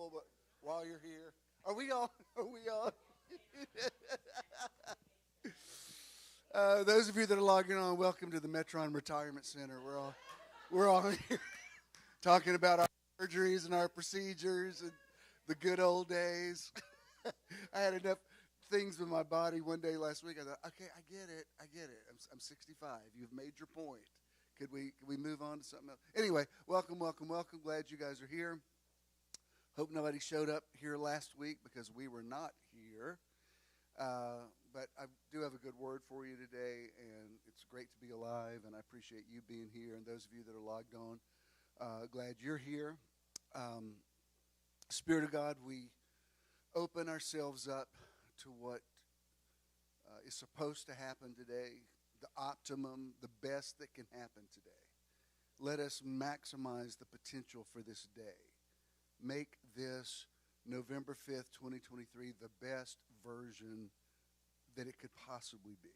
people, but while you're here, are we on? Are we on? Those of you that are logging on, welcome to the METRON Retirement Center. We're all here talking about our surgeries and our procedures and the good old days. I had enough things with my body one day last week. I thought, okay, I get it. I'm 65. You've made your point. Could we move on to something else? Anyway, welcome. Glad you guys are here. Hope nobody showed up here last week because we were not here. But I do have a good word for you today, and it's great to be alive, and I appreciate you being here. And those of you that are logged on, glad you're here. Spirit of God, we open ourselves up to what is supposed to happen today, the optimum, the best that can happen today. Let us maximize the potential for this day. Make this November 5th, 2023, the best version that it could possibly be.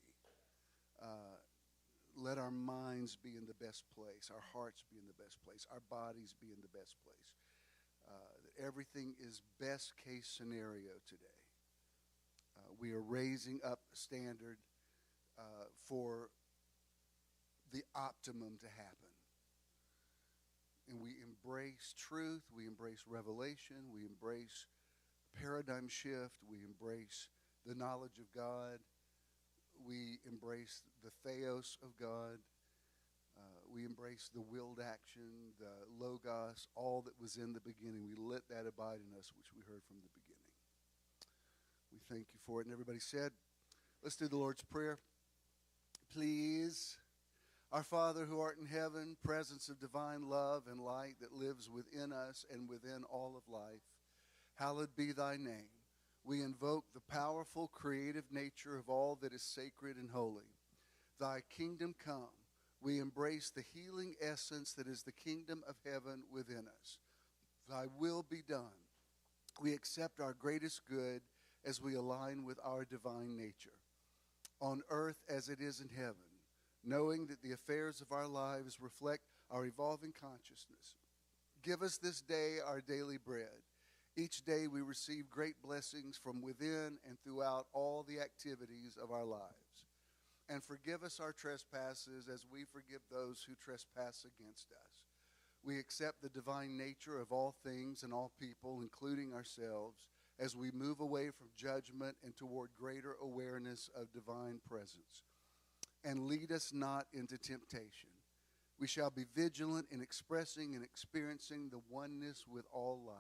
Let our minds be in the best place, our hearts be in the best place, our bodies be in the best place. That everything is best case scenario today. We are raising up a standard for the optimum to happen. And we embrace truth, we embrace revelation, we embrace paradigm shift, we embrace the knowledge of God, we embrace the theos of God, we embrace the willed action, the logos, all that was in the beginning. We let that abide in us, which we heard from the beginning. We thank you for it. And everybody said, let's do the Lord's Prayer. Please. Our Father who art in heaven, presence of divine love and light that lives within us and within all of life, hallowed be thy name. We invoke the powerful creative nature of all that is sacred and holy. Thy kingdom come. We embrace the healing essence that is the kingdom of heaven within us. Thy will be done. We accept our greatest good as we align with our divine nature, on earth as it is in heaven, knowing that the affairs of our lives reflect our evolving consciousness. Give us this day our daily bread. Each day we receive great blessings from within and throughout all the activities of our lives. And forgive us our trespasses as we forgive those who trespass against us. We accept the divine nature of all things and all people, including ourselves, as we move away from judgment and toward greater awareness of divine presence. And lead us not into temptation. We shall be vigilant in expressing and experiencing the oneness with all life.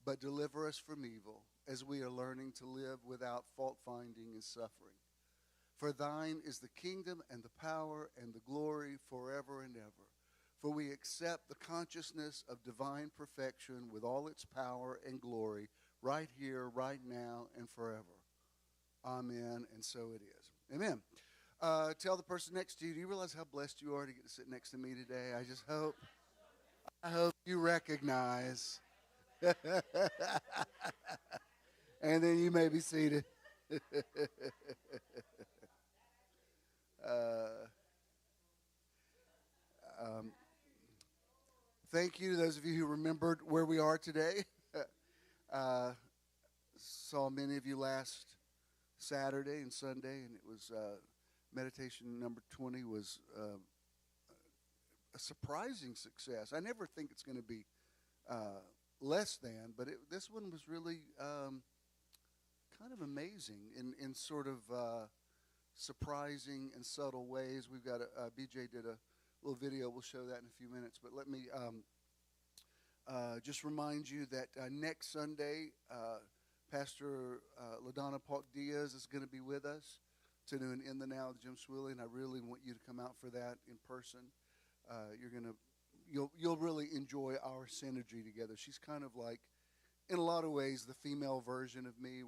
But deliver us from evil as we are learning to live without fault-finding and suffering. For thine is the kingdom and the power and the glory forever and ever. For we accept the consciousness of divine perfection with all its power and glory right here, right now, and forever. Amen, and so it is. Amen. Tell the person next to you, do you realize how blessed you are to get to sit next to me today? I hope you recognize. And then you may be seated. Thank you to those of you who remembered where we are today. Saw many of you last Saturday and Sunday, and it was meditation number 20 was a surprising success. I never think it's going to be less than, but this one was really kind of amazing in sort of surprising and subtle ways. We've got BJ did a little video. We'll show that in a few minutes, but let me just remind you that next Sunday, Pastor LaDonna Pauk Diaz is going to be with us to do an In the Now with Jim Swilley, and I really want you to come out for that in person. You'll really enjoy our synergy together. She's kind of like, in a lot of ways, the female version of me.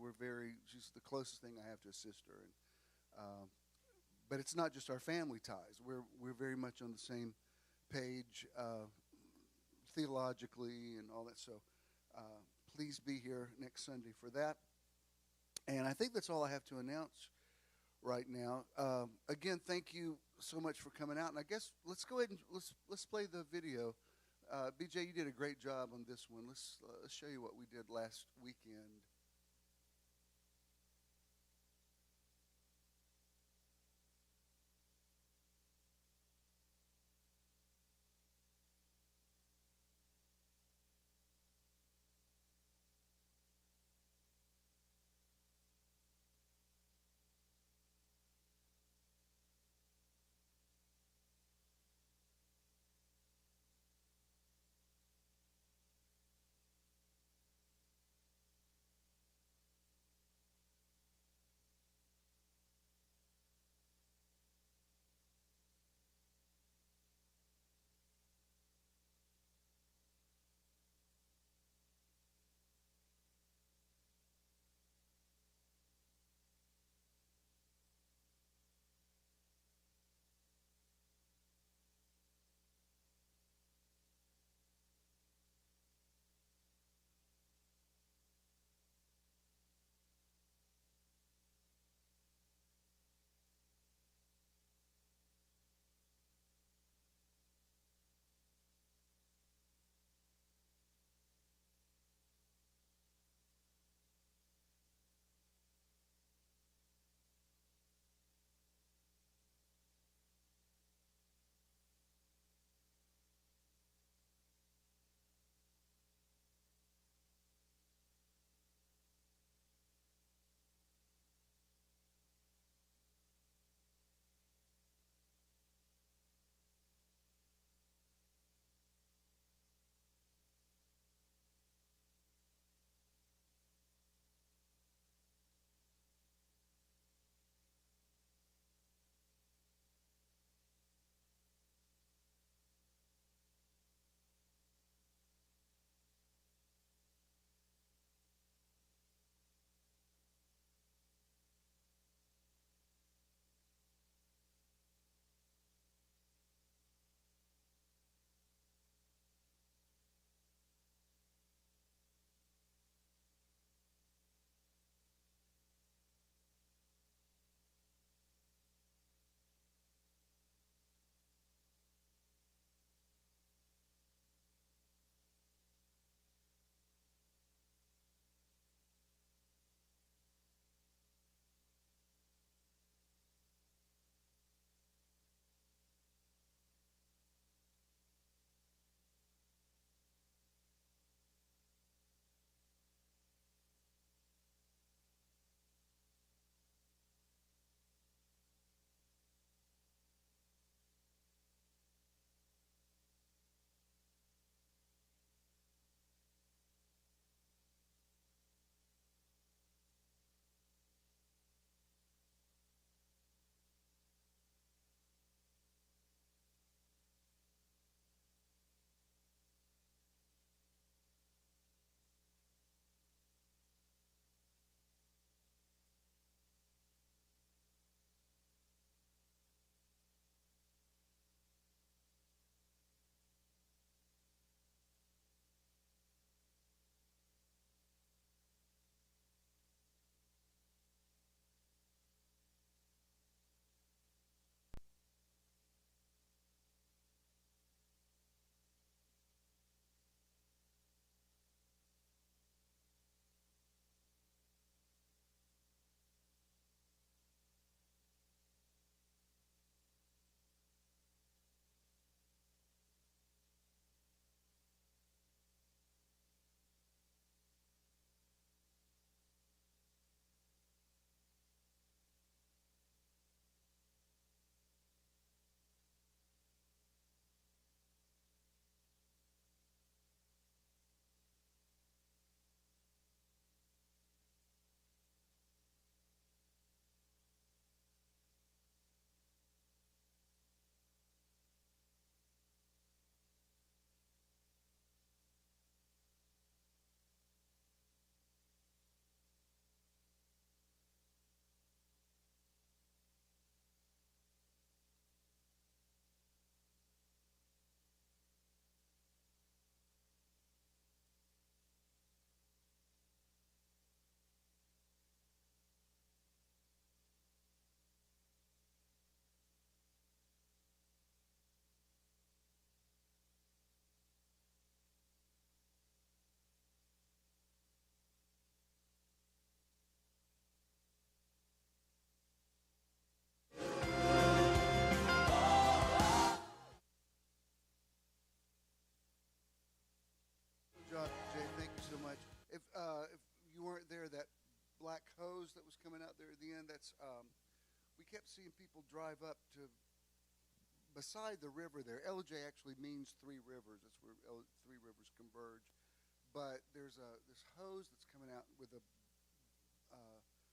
She's the closest thing I have to a sister, but it's not just our family ties. We're very much on the same page theologically and all that. So please be here next Sunday for that. And I think that's all I have to announce right now. Again, thank you so much for coming out. And I guess let's go ahead and let's play the video BJ, you did a great job on this one. Let's show you what we did last weekend. If you weren't there, that black hose that was coming out there at the end, that's we kept seeing people drive up to beside the river there. LJ actually means three rivers. That's where three rivers converge. But there's this hose that's coming out with a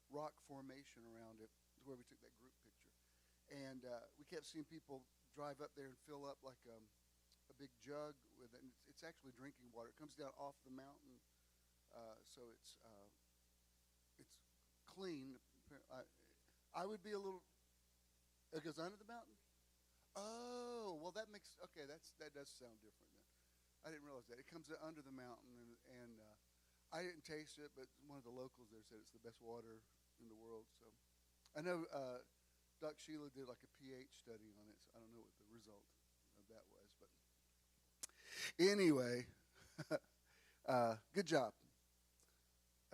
rock formation around it, where we took that group picture. And we kept seeing people drive up there and fill up like a big jug with it. And it's actually drinking water. It comes down off the mountain, so it's clean. I would be a little. It goes under the mountain. Oh, well, that makes okay. That does sound different then. I didn't realize that. It comes under the mountain, and I didn't taste it, but one of the locals there said it's the best water in the world. So I know Doc Sheila did like a pH study on it. So I don't know what the result of that was, but anyway, good job.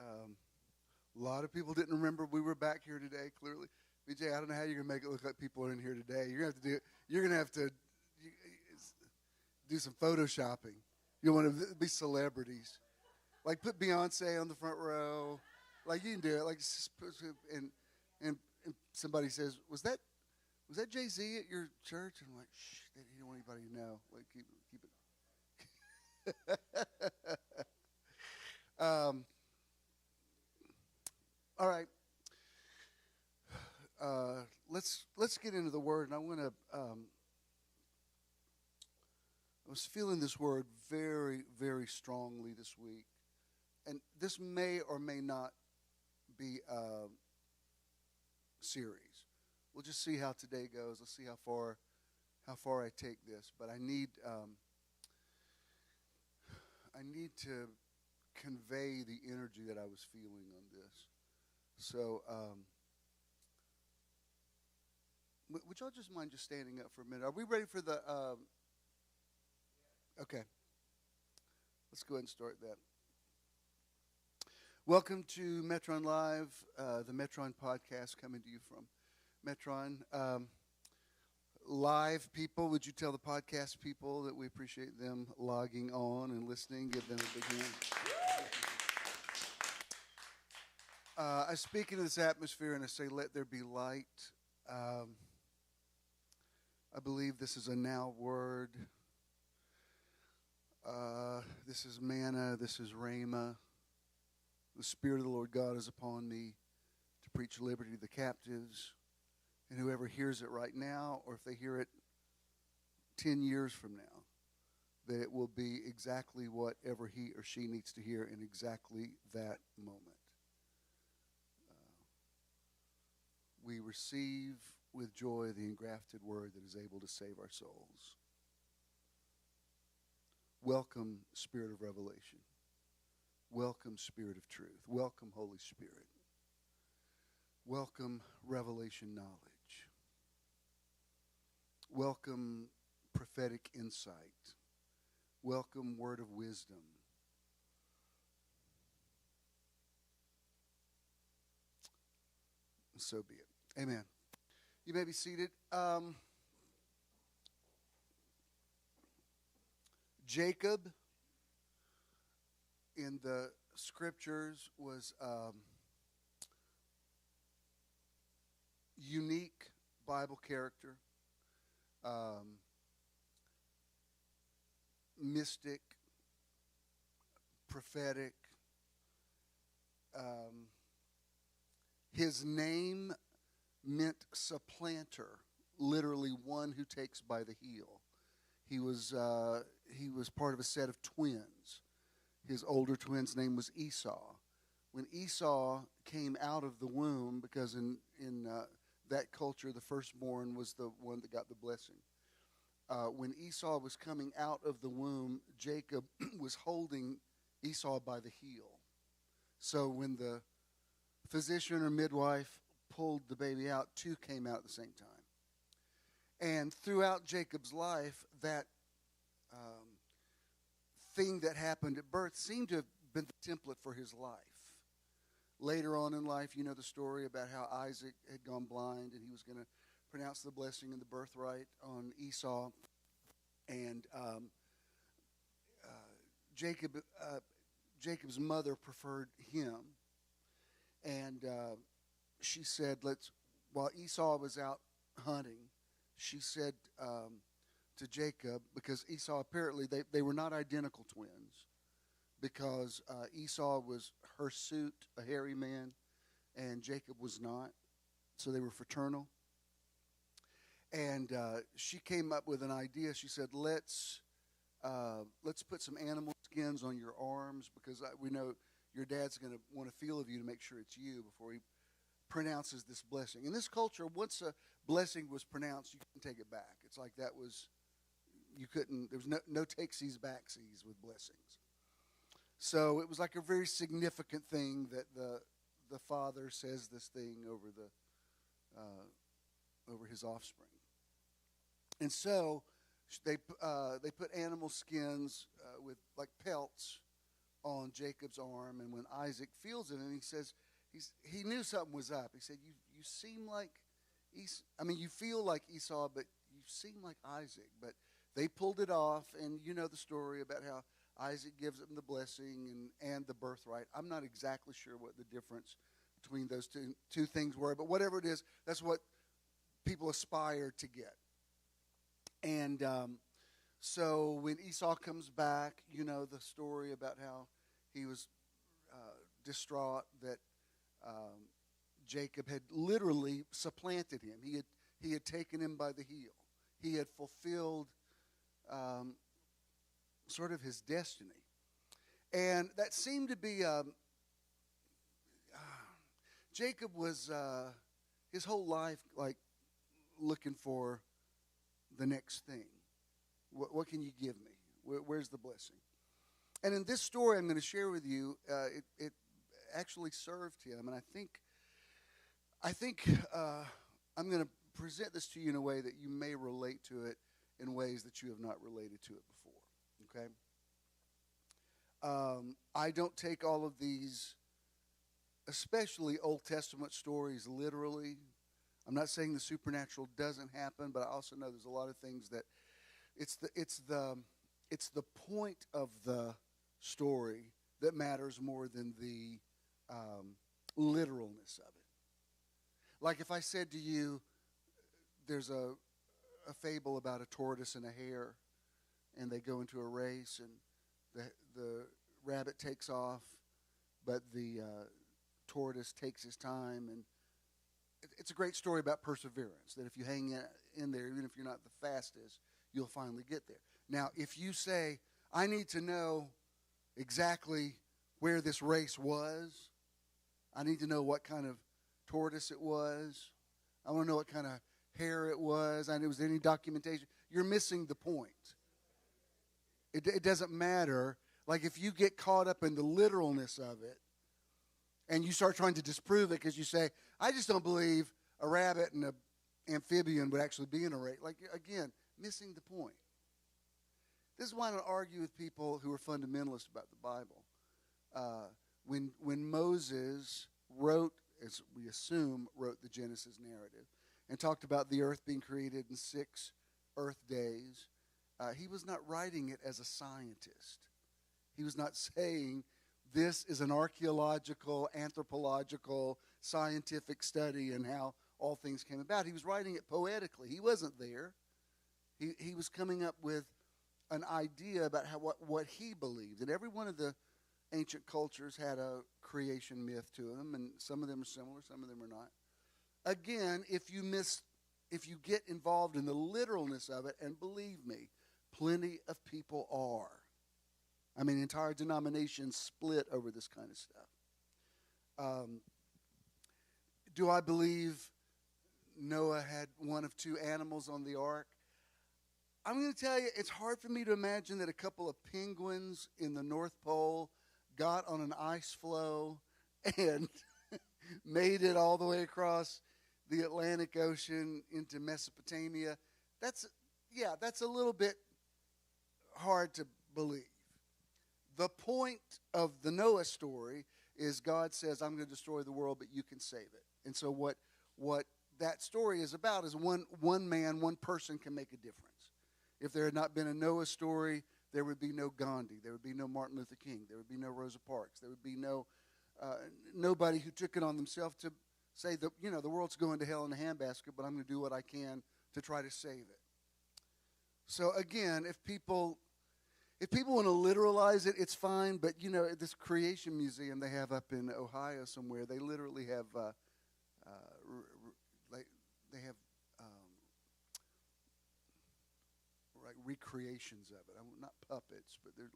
A lot of people didn't remember we were back here today. Clearly, BJ, I don't know how you're gonna make it look like people are in here today. You're gonna have to do some photoshopping. You want to be celebrities, like put Beyonce on the front row. Like you can do it. Like and somebody says, "Was that Jay-Z at your church?" And I'm like, "Shh, they don't want anybody to know. Like keep it." All right. Let's get into the word, and I want to. I was feeling this word very, very strongly this week, and this may or may not be a series. We'll just see how today goes. Let's see how far I take this. But I need to convey the energy that I was feeling on this. So, would y'all just mind just standing up for a minute? Are we ready for the? Okay. Let's go ahead and start that. Welcome to METRON Live, the METRON podcast coming to you from METRON. Live people, would you tell the podcast people that we appreciate them logging on and listening? Give them a big hand. I speak into this atmosphere and I say, let there be light. I believe this is a now word. This is manna. This is rhema. The Spirit of the Lord God is upon me to preach liberty to the captives. And whoever hears it right now, or if they hear it 10 years from now, that it will be exactly whatever he or she needs to hear in exactly that moment. We receive with joy the engrafted word that is able to save our souls. Welcome, Spirit of revelation. Welcome, Spirit of truth. Welcome, Holy Spirit. Welcome, revelation knowledge. Welcome, prophetic insight. Welcome, word of wisdom. So be it. Amen. You may be seated. Jacob in the scriptures was unique Bible character, mystic, prophetic. His name meant supplanter, literally one who takes by the heel. He was part of a set of twins. His older twin's name was Esau. When Esau came out of the womb, because in that culture, the firstborn was the one that got the blessing. When Esau was coming out of the womb, Jacob was holding Esau by the heel. So when the physician or midwife pulled the baby out, two came out at the same time. And throughout Jacob's life, that thing that happened at birth seemed to have been the template for his life. Later on in life, you know the story about how Isaac had gone blind and he was going to pronounce the blessing and the birthright on Esau. And Jacob's mother preferred him. And she said, while Esau was out hunting, she said to Jacob, because Esau apparently, they were not identical twins, because Esau was hirsute, a hairy man, and Jacob was not. So they were fraternal. And she came up with an idea. She said, let's put some animal skins on your arms, because we know your dad's going to want to feel of you to make sure it's you before he pronounces this blessing. In this culture, once a blessing was pronounced, you couldn't take it back. It's like there was no takesies backsies with blessings. So it was like a very significant thing that the father says this thing over his offspring. And so they put animal skins with like pelts on Jacob's arm, and when Isaac feels it, and he says he knew something was up. He said, "You seem like you feel like Esau, but you seem like Isaac." But they pulled it off, and you know the story about how Isaac gives them the blessing and the birthright. I'm not exactly sure what the difference between those two things were, but whatever it is, that's what people aspire to get. And so when Esau comes back, you know the story about how he was distraught that Jacob had literally supplanted him. He had taken him by the heel. He had fulfilled sort of his destiny. And that seemed to be Jacob was his whole life like looking for the next thing. What can you give me? Where's the blessing? And in this story I'm going to share with you, it actually served him. And I think I'm going to present this to you in a way that you may relate to it in ways that you have not related to it before. Okay? I don't take all of these, especially Old Testament stories, literally. I'm not saying the supernatural doesn't happen, but I also know there's a lot of things that it's the point of the story that matters more than the literalness of it. Like if I said to you, there's a fable about a tortoise and a hare, and they go into a race, and the rabbit takes off, but the tortoise takes his time, and it's a great story about perseverance, that if you hang in there, even if you're not the fastest, you'll finally get there. Now, if you say, I need to know exactly where this race was, I need to know what kind of tortoise it was, I want to know what kind of hare it was, and was there any documentation, you're missing the point. It doesn't matter. Like if you get caught up in the literalness of it, and you start trying to disprove it because you say, I just don't believe a rabbit and an amphibian would actually be in a race. Like, again, missing the point. This is why I don't argue with people who are fundamentalists about the Bible. When Moses wrote, as we assume, wrote the Genesis narrative and talked about the earth being created in 6 earth days, he was not writing it as a scientist. He was not saying, this is an archaeological, anthropological, scientific study in how all things came about. He was writing it poetically. He wasn't there. He was coming up with an idea about what he believed. And every one of the ancient cultures had a creation myth to them, and some of them are similar, some of them are not. Again, if you get involved in the literalness of it, and believe me, plenty of people are. I mean, entire denominations split over this kind of stuff. Do I believe Noah had one of 2 animals on the ark? I'm going to tell you, it's hard for me to imagine that a couple of penguins in the North Pole got on an ice floe and made it all the way across the Atlantic Ocean into Mesopotamia. That's a little bit hard to believe. The point of the Noah story is God says, I'm going to destroy the world, but you can save it. And so what that story is about is one man, one person can make a difference. If there had not been a Noah story, there would be no Gandhi. There would be no Martin Luther King. There would be no Rosa Parks. There would be nobody who took it on themselves to say that, the world's going to hell in a handbasket, but I'm going to do what I can to try to save it. So again, if people want to literalize it, it's fine. But at this creation museum they have up in Ohio somewhere, they literally have they have like recreations of it. Not puppets, but there's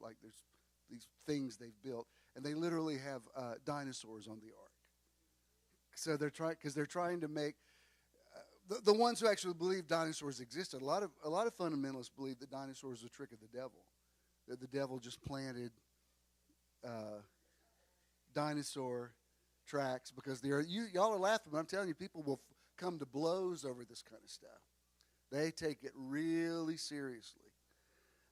these things they've built, and they literally have dinosaurs on the ark. So they're trying to make the ones who actually believe dinosaurs existed. A lot of fundamentalists believe that dinosaurs are a trick of the devil, that the devil just planted dinosaur tracks because y'all are laughing, but I'm telling you, people will come to blows over this kind of stuff. They take it really seriously.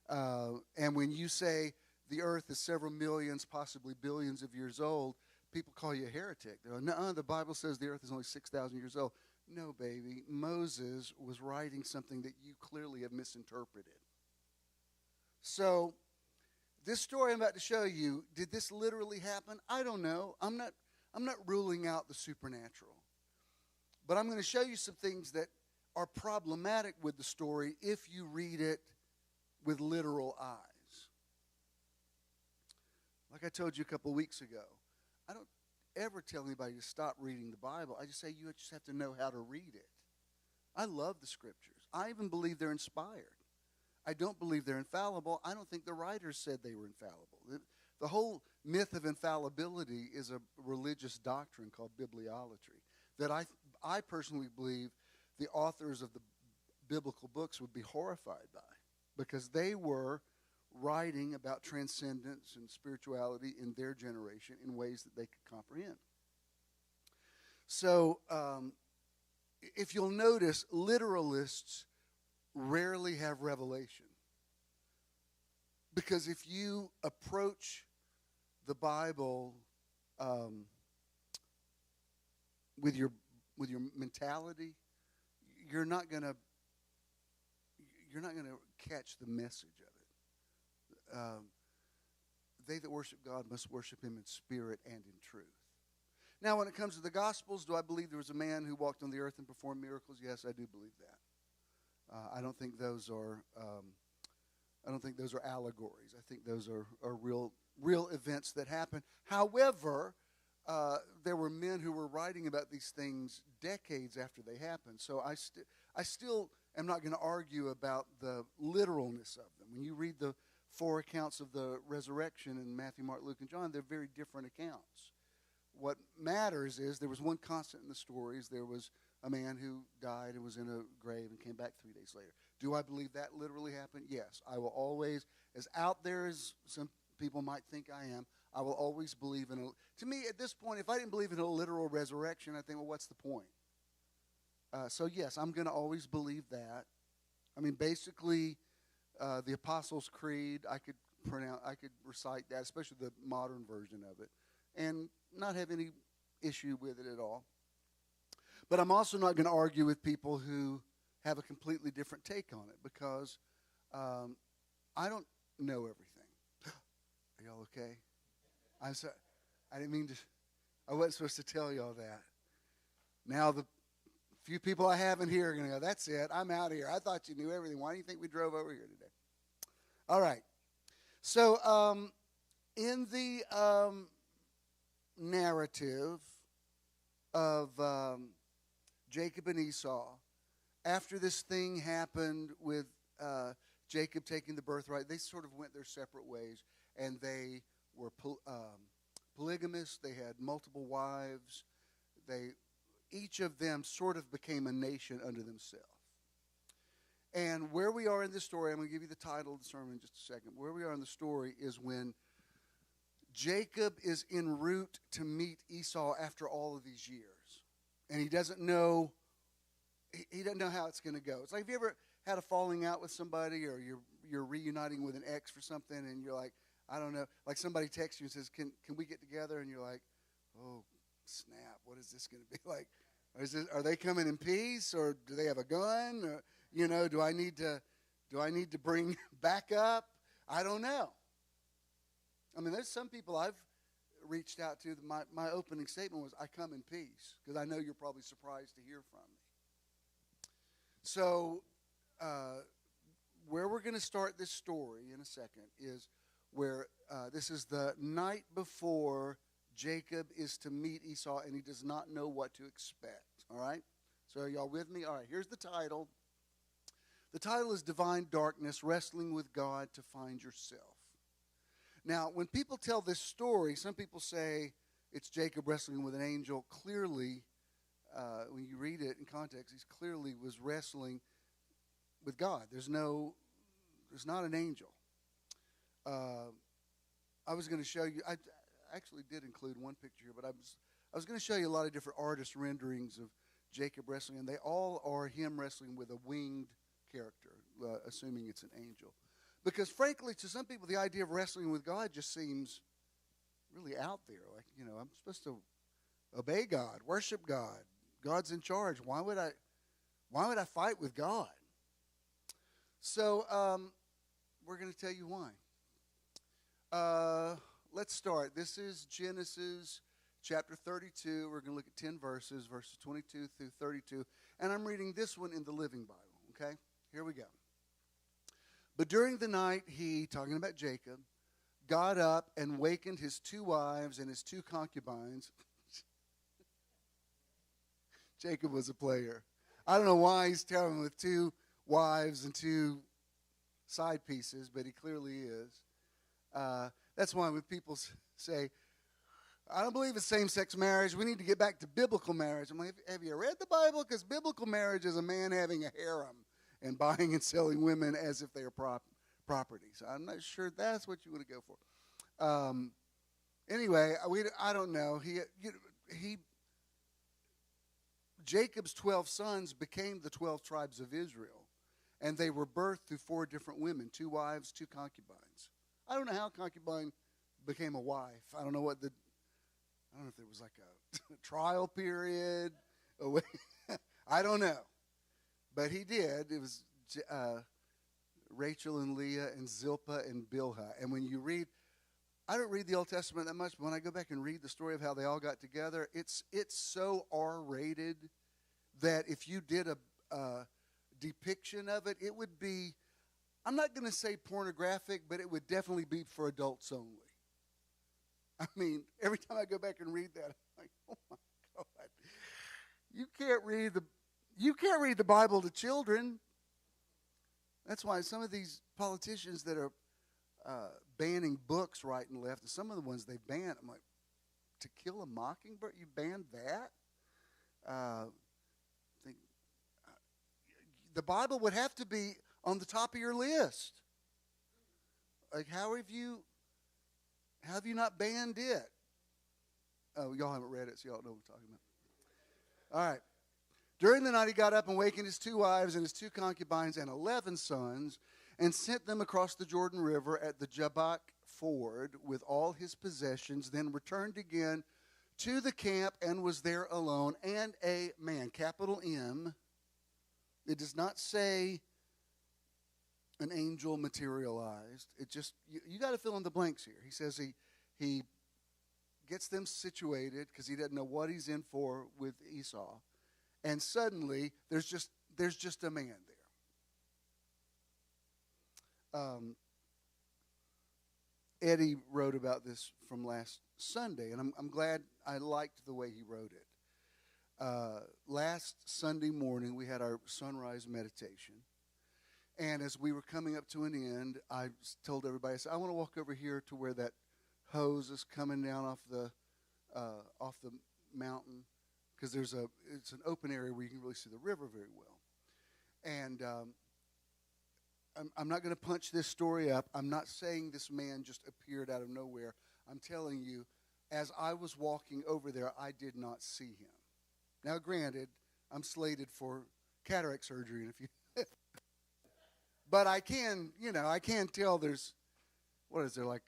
And when you say the earth is several millions, possibly billions of years old, people call you a heretic. They're like, no, the Bible says the earth is only 6,000 years old. No, baby. Moses was writing something that you clearly have misinterpreted. So this story I'm about to show you, did this literally happen? I don't know. I'm not ruling out the supernatural. But I'm going to show you some things that are problematic with the story if you read it with literal eyes. Like I told you a couple weeks ago, I don't ever tell anybody to stop reading the Bible. I just say you just have to know how to read it. I love the Scriptures. I even believe they're inspired. I don't believe they're infallible. I don't think the writers said they were infallible. The whole myth of infallibility is a religious doctrine called bibliolatry that I personally believe the authors of the biblical books would be horrified by, because they were writing about transcendence and spirituality in their generation in ways that they could comprehend. So if you'll notice, literalists rarely have revelation. Because if you approach the Bible with your mentality, you're not going to catch the message of it. They that worship God must worship him in spirit and in truth. Now, when it comes to the Gospels, do I believe there was a man who walked on the earth and performed miracles? Yes, I do believe that. I don't think those are allegories. I think those are real events that happen. However, there were men who were writing about these things decades after they happened. So I still am not going to argue about the literalness of them. When you read the 4 accounts of the resurrection in Matthew, Mark, Luke, and John, they're very different accounts. What matters is there was one constant in the stories. There was a man who died and was in a grave and came back 3 days later. Do I believe that literally happened? Yes. I will always, as out there as some people might think I am, I will always believe in to me, at this point, if I didn't believe in a literal resurrection, I think, well, what's the point? So, yes, I'm going to always believe that. I mean, basically, the Apostles' Creed, I could recite that, especially the modern version of it, and not have any issue with it at all. But I'm also not going to argue with people who have a completely different take on it, because I don't know everything. Are y'all okay? I'm sorry. I didn't mean to. I wasn't supposed to tell y'all that. Now the few people I have in here are going to go, that's it. I'm out of here. I thought you knew everything. Why do you think we drove over here today? All right. So in the narrative of Jacob and Esau, after this thing happened with Jacob taking the birthright, they sort of went their separate ways, and they were polygamous. They had multiple wives. Each of them sort of became a nation unto themselves. And where we are in this story, I'm going to give you the title of the sermon in just a second. Where we are in the story is when Jacob is en route to meet Esau after all of these years. And he doesn't know how it's going to go. It's like, have you ever had a falling out with somebody, or you're reuniting with an ex for something, and you're like, I don't know, like somebody texts you and says, can we get together? And you're like, oh, snap, what is this going to be like? Are they coming in peace, or do they have a gun? Or, do I need to bring backup? I don't know. I mean, there's some people I've reached out to. My opening statement was, I come in peace, because I know you're probably surprised to hear from me. So where we're going to start this story in a second is where this is the night before Jacob is to meet Esau, and he does not know what to expect. All right? So are y'all with me? All right, here's the title. The title is Divine Darkness, Wrestling with God to Find Yourself. Now, when people tell this story, some people say it's Jacob wrestling with an angel. Clearly, when you read it in context, he clearly was wrestling with God. There's not an angel. I was going to show you, I actually did include one picture here, but I was going to show you a lot of different artist renderings of Jacob wrestling, and they all are him wrestling with a winged character, assuming it's an angel. Because frankly, to some people, the idea of wrestling with God just seems really out there. Like, I'm supposed to obey God, worship God. God's in charge. Why would I fight with God? So we're going to tell you why. Let's start. This is Genesis chapter 32. We're going to look at 10 verses 22 through 32. And I'm reading this one in the Living Bible, okay? Here we go. But during the night, he, talking about Jacob, got up and wakened his 2 wives and his 2 concubines. Jacob was a player. I don't know why he's telling with 2 wives and 2 side pieces, but he clearly is. That's why when people say, I don't believe in same-sex marriage, we need to get back to biblical marriage. I'm like, have you read the Bible? Because biblical marriage is a man having a harem and buying and selling women as if they are property. So I'm not sure that's what you want to go for. Anyway, I don't know. Jacob's 12 sons became the 12 tribes of Israel, and they were birthed through 4 different women, 2 wives, 2 concubines. I don't know how concubine became a wife. I don't know if there was like a trial period. I don't know. But he did. It was Rachel and Leah and Zilpah and Bilhah. And when you read, I don't read the Old Testament that much, but when I go back and read the story of how they all got together, it's so R-rated that if you did a depiction of it, it would be, I'm not going to say pornographic, but it would definitely be for adults only. I mean, every time I go back and read that, I'm like, oh my God. You can't read the Bible to children. That's why some of these politicians that are banning books right and left, and some of the ones they ban, I'm like, To Kill a Mockingbird? You banned that? The Bible would have to be on the top of your list. Like, how have you not banned it? Oh, y'all haven't read it, so y'all don't know what I'm talking about. All right. During the night, he got up and wakened his 2 wives and his 2 concubines and 11 sons and sent them across the Jordan River at the Jabbok ford with all his possessions, then returned again to the camp and was there alone and a man, capital M. It does not say an angel materialized. It just, you got to fill in the blanks here. He says he gets them situated because he doesn't know what he's in for with Esau. And suddenly, there's just a man there. Eddie wrote about this from last Sunday, and I'm glad I liked the way he wrote it. Last Sunday morning, we had our sunrise meditation. And as we were coming up to an end, I told everybody, I said, I want to walk over here to where that hose is coming down off the mountain, because it's an open area where you can really see the river very well. And I'm not going to punch this story up. I'm not saying this man just appeared out of nowhere. I'm telling you, as I was walking over there, I did not see him. Now, granted, I'm slated for cataract surgery in a few but I can tell there's, what is there, like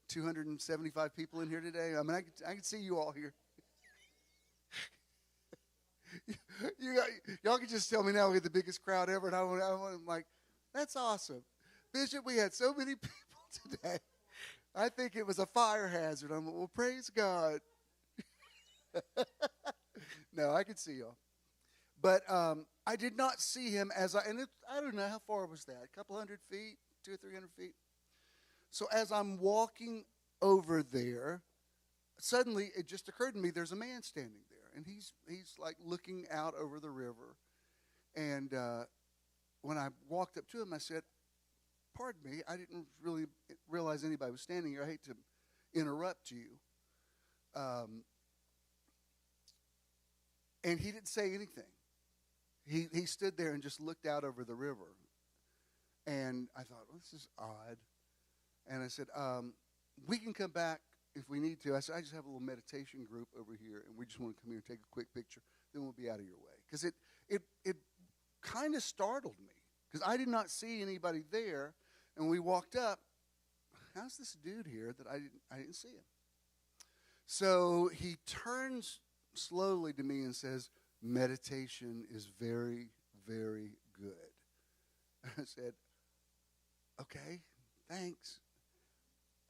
275 people in here today? I mean, I can see you all here. Y'all can just tell me now we had the biggest crowd ever, and I'm like, that's awesome. Bishop, we had so many people today. I think it was a fire hazard. I'm well, praise God. No, I could see y'all. But I did not see him I don't know, how far was that? A couple 100 feet, 200 or 300 feet? So as I'm walking over there, suddenly it just occurred to me there's a man standing there. And he's like looking out over the river. And when I walked up to him, I said, pardon me, I didn't really realize anybody was standing here. I hate to interrupt you. And he didn't say anything. He stood there and just looked out over the river. And I thought, well, this is odd. And I said, we can come back if we need to. I said, I just have a little meditation group over here, and we just want to come here and take a quick picture. Then we'll be out of your way. Because it kind of startled me. Because I did not see anybody there. And we walked up. How's this dude here that I didn't see him? So he turns slowly to me and says, meditation is very, very good. I said, okay, thanks.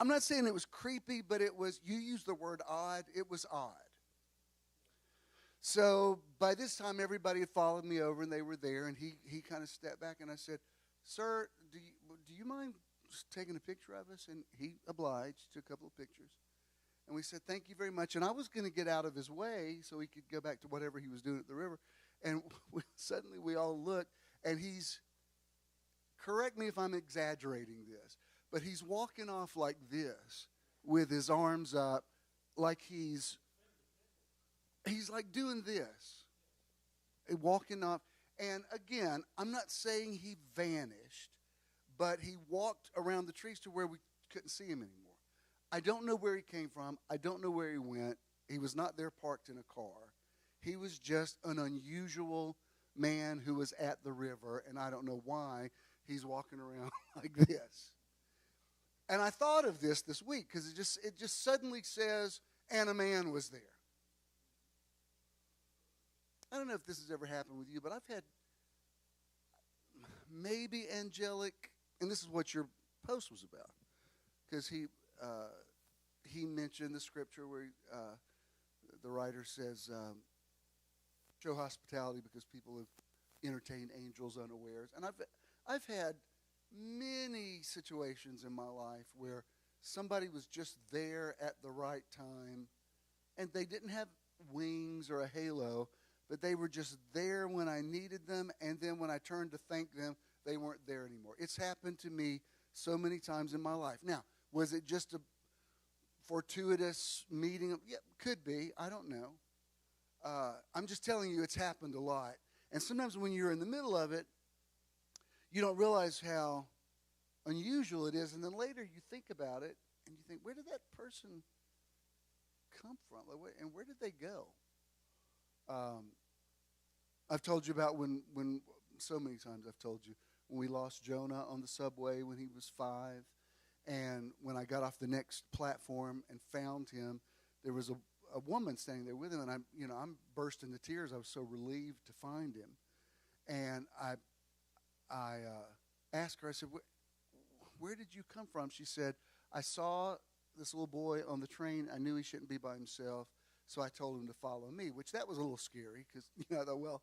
I'm not saying it was creepy, but you used the word odd. It was odd. So by this time, everybody had followed me over, and they were there, and he kind of stepped back, and I said, sir, do you mind taking a picture of us? And he obliged, took a couple of pictures. And we said, thank you very much. And I was going to get out of his way so he could go back to whatever he was doing at the river. And suddenly we all looked, and correct me if I'm exaggerating this, but he's walking off like this with his arms up, like he's like doing this, walking off. And again, I'm not saying he vanished, but he walked around the trees to where we couldn't see him anymore. I don't know where he came from. I don't know where he went. He was not there parked in a car. He was just an unusual man who was at the river, and I don't know why he's walking around like this. And I thought of this week because it just suddenly says, and a man was there. I don't know if this has ever happened with you, but I've had maybe angelic, and this is what your post was about, because he mentioned the scripture where the writer says, show hospitality because people have entertained angels unawares. And I've had many situations in my life where somebody was just there at the right time, and they didn't have wings or a halo, but they were just there when I needed them, and then when I turned to thank them, they weren't there anymore. It's happened to me so many times in my life. Now, was it just a fortuitous meeting? Yeah, could be. I don't know. I'm just telling you it's happened a lot. And sometimes when you're in the middle of it, you don't realize how unusual it is. And then later you think about it, and you think, where did that person come from? And where did they go? I've told you about when so many times I've told you, when we lost Jonah on the subway when he was 5. And when I got off the next platform and found him, there was a woman standing there with him, and I'm burst into tears. I was so relieved to find him. And I asked her, I said, where did you come from? She said, I saw this little boy on the train. I knew he shouldn't be by himself, so I told him to follow me, which that was a little scary because, I thought, well,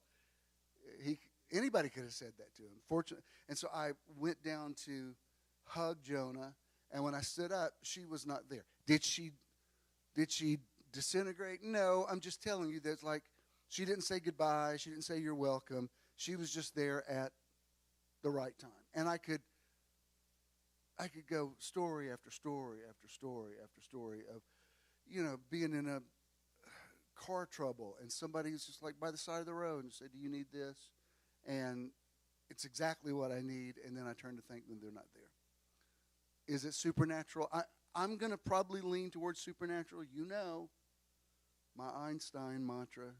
anybody could have said that to him. Fortunately, and so I went down to hug Jonah, and when I stood up, she was not there. Did she disintegrate? No, I'm just telling you that she didn't say goodbye. She didn't say you're welcome. She was just there at the right time. And I could go story after story after story after story of, being in a car trouble, and somebody's just like by the side of the road and said, do you need this? And it's exactly what I need, and then I turn to thank them, they're not there. Is it supernatural? I'm going to probably lean towards supernatural. My Einstein mantra,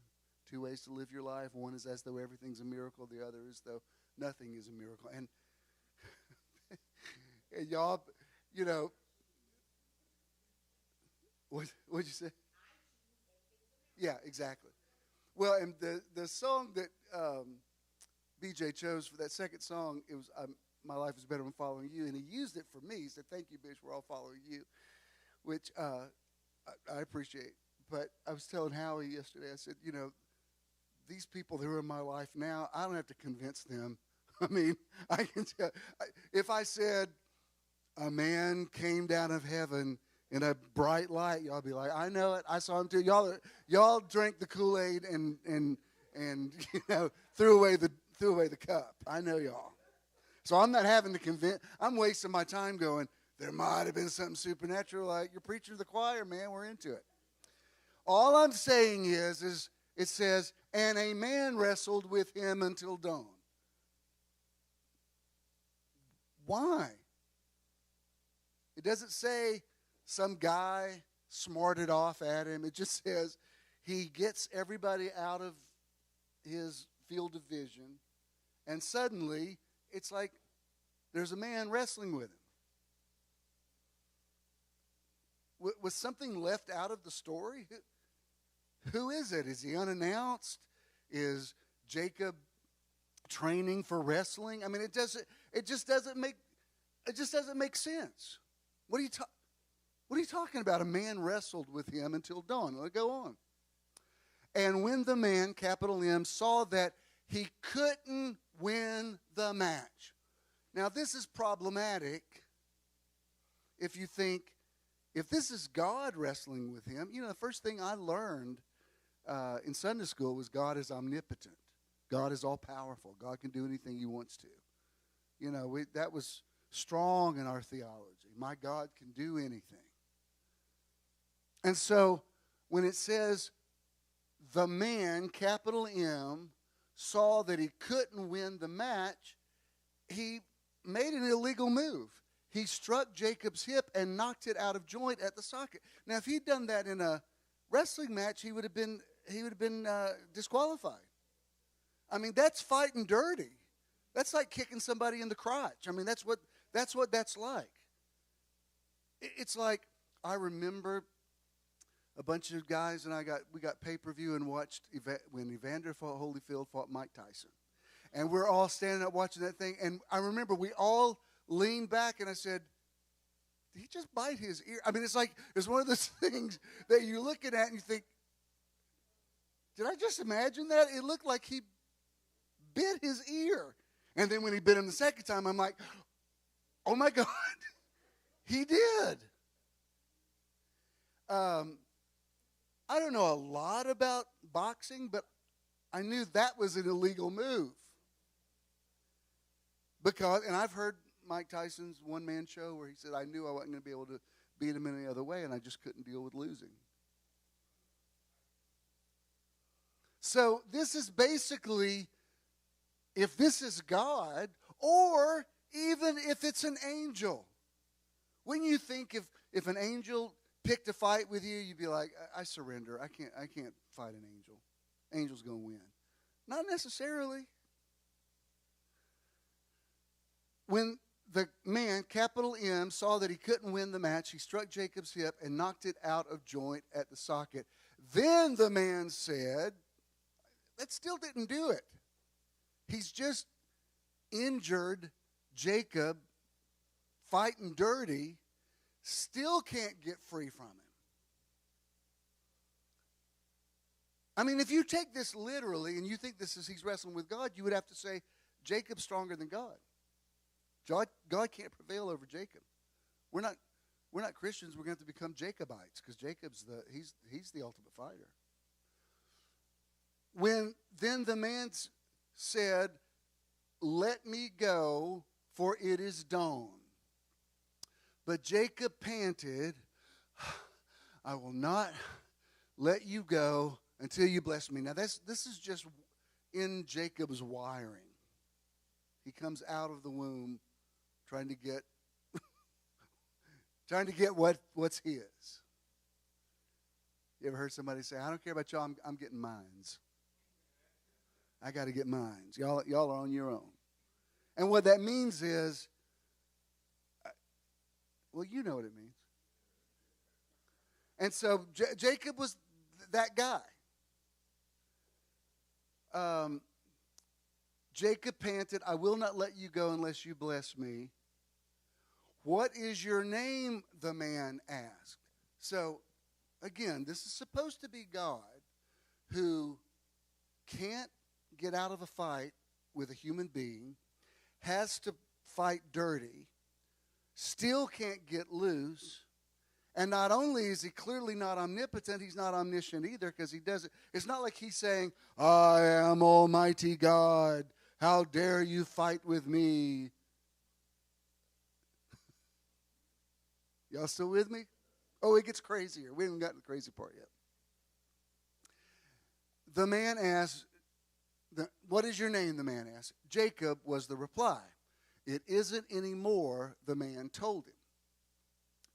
2 ways to live your life. One is as though everything's a miracle. The other is though nothing is a miracle. And, and y'all, what'd you say? Yeah, exactly. Well, and the song that BJ chose for that second song, it was my life is better when following you. And he used it for me. He said, thank you, Bish, we're all following you, which I appreciate. But I was telling Howie yesterday, I said, these people who are in my life now, I don't have to convince them. I mean, I can tell. If I said a man came down of heaven in a bright light, y'all be like, I know it. I saw him too. Y'all drank the Kool-Aid and threw away the cup. I know y'all. So I'm not having to convince. I'm wasting my time going, there might have been something supernatural. Like, you're preaching to the choir, man. We're into it. All I'm saying is it says, and a man wrestled with him until dawn. Why? It doesn't say some guy smarted off at him. It just says he gets everybody out of his field of vision, and suddenly it's like there's a man wrestling with him. Was something left out of the story? Who is it? Is he unannounced? Is Jacob training for wrestling? I mean, it just doesn't make sense. What are you talking about? A man wrestled with him until dawn. Let's go on. And when the man, capital M, saw that he couldn't win the match. Now, this is problematic if you think, if this is God wrestling with him. The first thing I learned in Sunday school was God is omnipotent. God is all-powerful. God can do anything he wants to. That was strong in our theology. My God can do anything. And so when it says the man, capital M, saw that he couldn't win the match, he made an illegal move. He struck Jacob's hip and knocked it out of joint at the socket. Now, if he'd done that in a wrestling match, he would have been disqualified. I mean, that's fighting dirty. That's like kicking somebody in the crotch. I mean, that's what that's like. It's like, I remember a bunch of guys and we got pay-per-view and watched when Evander Holyfield fought Mike Tyson. And we're all standing up watching that thing. And I remember we all leaned back and I said, did he just bite his ear? I mean, it's one of those things that you're looking at and you think, did I just imagine that? It looked like he bit his ear. And then when he bit him the second time, I'm like, oh my God, he did. I don't know a lot about boxing, but I knew that was an illegal move. And I've heard Mike Tyson's one-man show where he said, I knew I wasn't going to be able to beat him any other way, and I just couldn't deal with losing. So this is basically, if this is God, or even if it's an angel. When you think if an angel picked a fight with you, you'd be like, I surrender. I can't fight an angel. Angel's going to win. Not necessarily. When the man, capital M, saw that he couldn't win the match, he struck Jacob's hip and knocked it out of joint at the socket. Then the man said, that still didn't do it. He's just injured Jacob, fighting dirty, still can't get free from him. I mean, if you take this literally and you think he's wrestling with God, you would have to say Jacob's stronger than God. God can't prevail over Jacob. We're not Christians. We're going to have to become Jacobites because Jacob's he's the ultimate fighter. When then the man said, let me go, for it is dawn. But Jacob panted, I will not let you go until you bless me. Now, this is just in Jacob's wiring. He comes out of the womb trying to get what's his. You ever heard somebody say, I don't care about y'all, I'm getting mines. I got to get mines. Y'all are on your own. And what that means is, well, you know what it means. And so Jacob was that guy. Jacob panted, I will not let you go unless you bless me. What is your name? The man asked. So, again, this is supposed to be God who can't get out of a fight with a human being, has to fight dirty, still can't get loose, and not only is he clearly not omnipotent, he's not omniscient either, because he doesn't. It's not like he's saying, I am Almighty God. How dare you fight with me? Y'all still with me? Oh, it gets crazier. We haven't gotten to the crazy part yet. The man asked, what is your name? The man asked. Jacob was the reply. It isn't anymore, the man told him.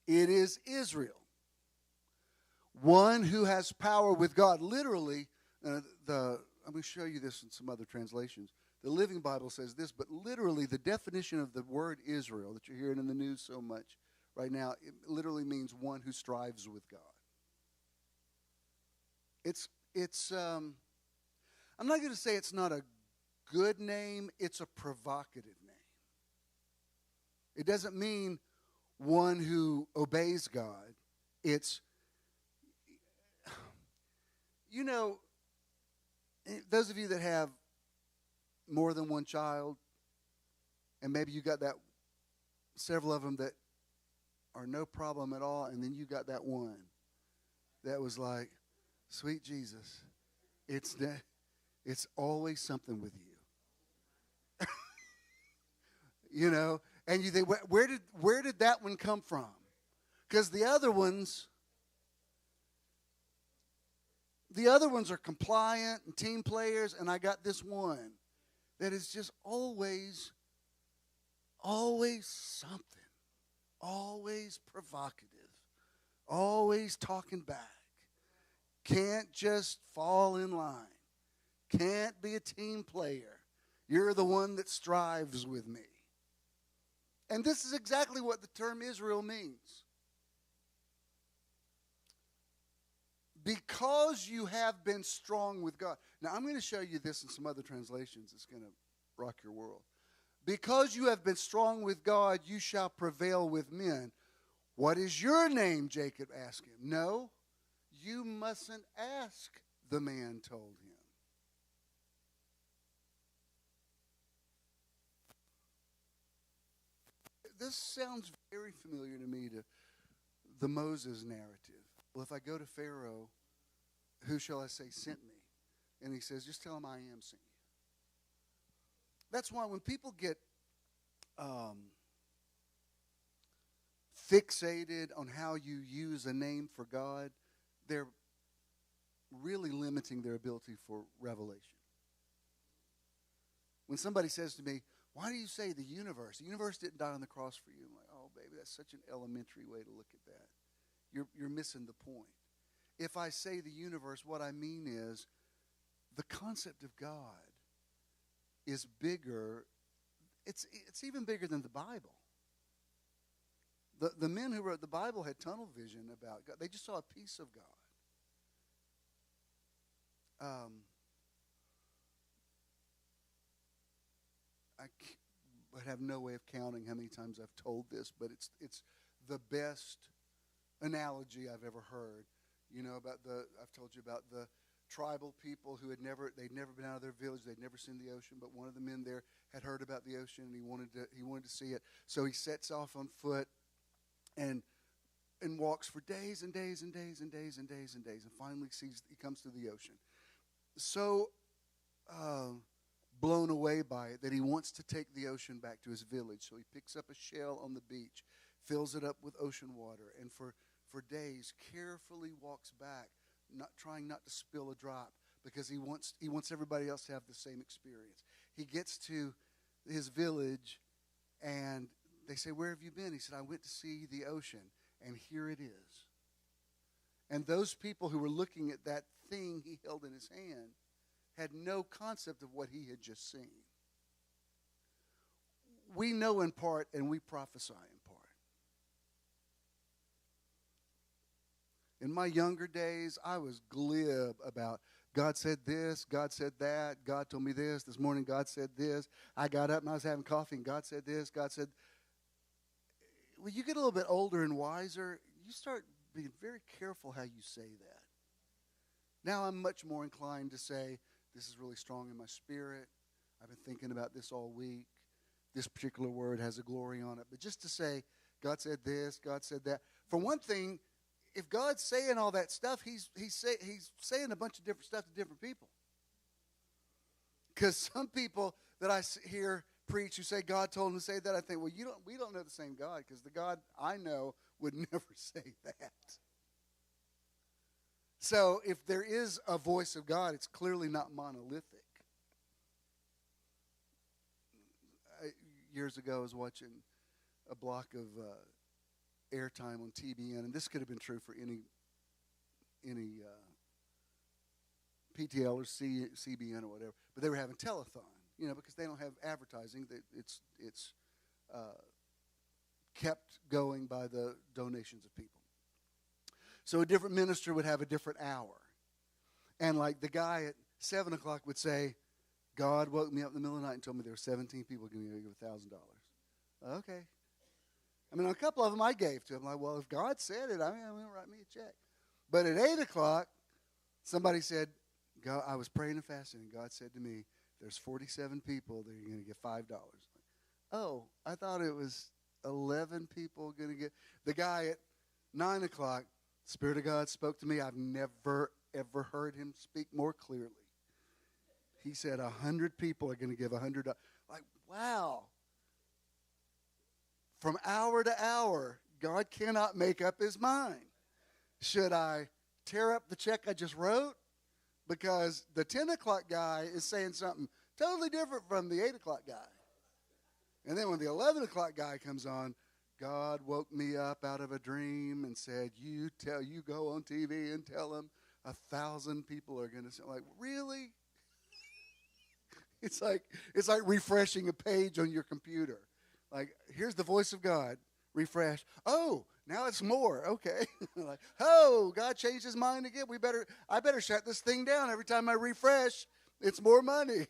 It is Israel, one who has power with God. Literally, I'm going to show you this in some other translations. The Living Bible says this, but literally the definition of the word Israel that you're hearing in the news so much right now, it literally means one who strives with God. I'm not going to say it's not a good name, it's a provocative name. It doesn't mean one who obeys God. It's, you know, those of you that have more than one child, and maybe you got that, several of them that are no problem at all, and then you got that one that was like, sweet Jesus, it's always something with you. You know, and you think, where did that one come from? Because the other ones are compliant and team players, and I got this one that is just always something, always provocative, always talking back, can't just fall in line, can't be a team player. You're the one that strives with me. And this is exactly what the term Israel means. Because you have been strong with God. Now, I'm going to show you this in some other translations. It's going to rock your world. Because you have been strong with God, you shall prevail with men. What is your name? Jacob asked him. No, you mustn't ask, the man told him. This sounds very familiar to me to the Moses narrative. Well, if I go to Pharaoh, who shall I say sent me? And he says, just tell him I am sent you. That's why when people get fixated on how you use a name for God, they're really limiting their ability for revelation. When somebody says to me, why do you say the universe? The universe didn't die on the cross for you. I'm like, oh, baby, that's such an elementary way to look at that. You're missing the point. If I say the universe, what I mean is the concept of God is bigger. It's even bigger than the Bible. The men who wrote the Bible had tunnel vision about God. They just saw a piece of God. I would have no way of counting how many times I've told this, but it's the best analogy I've ever heard. You know, I've told you about the tribal people who they'd never been out of their village, they'd never seen the ocean, but one of the men there had heard about the ocean and he wanted to see it. So he sets off on foot and walks for days and days and days and days and days and days, and finally he comes to the ocean. So blown away by it that he wants to take the ocean back to his village. So he picks up a shell on the beach, fills it up with ocean water, and for days carefully walks back, trying not to spill a drop, because he wants everybody else to have the same experience. He gets to his village, and they say, where have you been? He said, I went to see the ocean, and here it is. And those people who were looking at that thing he held in his hand had no concept of what he had just seen. We know in part, and we prophesy in part. In my younger days, I was glib about God said this, God said that, God told me this morning God said this. I got up and I was having coffee and God said this, God said. When you get a little bit older and wiser, you start being very careful how you say that. Now I'm much more inclined to say, this is really strong in my spirit. I've been thinking about this all week. This particular word has a glory on it. But just to say, God said this, God said that. For one thing, if God's saying all that stuff, he's saying a bunch of different stuff to different people. Because some people that I hear preach who say God told him to say that, I think, well, we don't know the same God, because the God I know would never say that. So if there is a voice of God, it's clearly not monolithic. Years ago, I was watching a block of airtime on TBN, and this could have been true for any PTL or CBN or whatever, but they were having telethon, because they don't have advertising. It's kept going by the donations of people. So a different minister would have a different hour. And like the guy at 7 o'clock would say, God woke me up in the middle of the night and told me there were 17 people going to give $1,000. Okay. I mean, a couple of them I gave to him. Like, well, if God said it, I'm going to write me a check. But at 8 o'clock, somebody said, God, I was praying and fasting, and God said to me, there's 47 people that are going to give $5. Oh, I thought it was 11 people going to get. The guy at 9 o'clock, the Spirit of God spoke to me. I've never, ever heard him speak more clearly. He said 100 people are going to give $100. Like, wow. From hour to hour, God cannot make up his mind. Should I tear up the check I just wrote? Because the 10 o'clock guy is saying something totally different from the 8 o'clock guy. And then when the 11 o'clock guy comes on, God woke me up out of a dream and said, you go on TV and tell them 1,000 people are going to say, like, really? It's like refreshing a page on your computer. Like, here's the voice of God. Refresh. Oh, now it's more. Okay. Like, oh, God changed his mind again. I better shut this thing down. Every time I refresh, it's more money.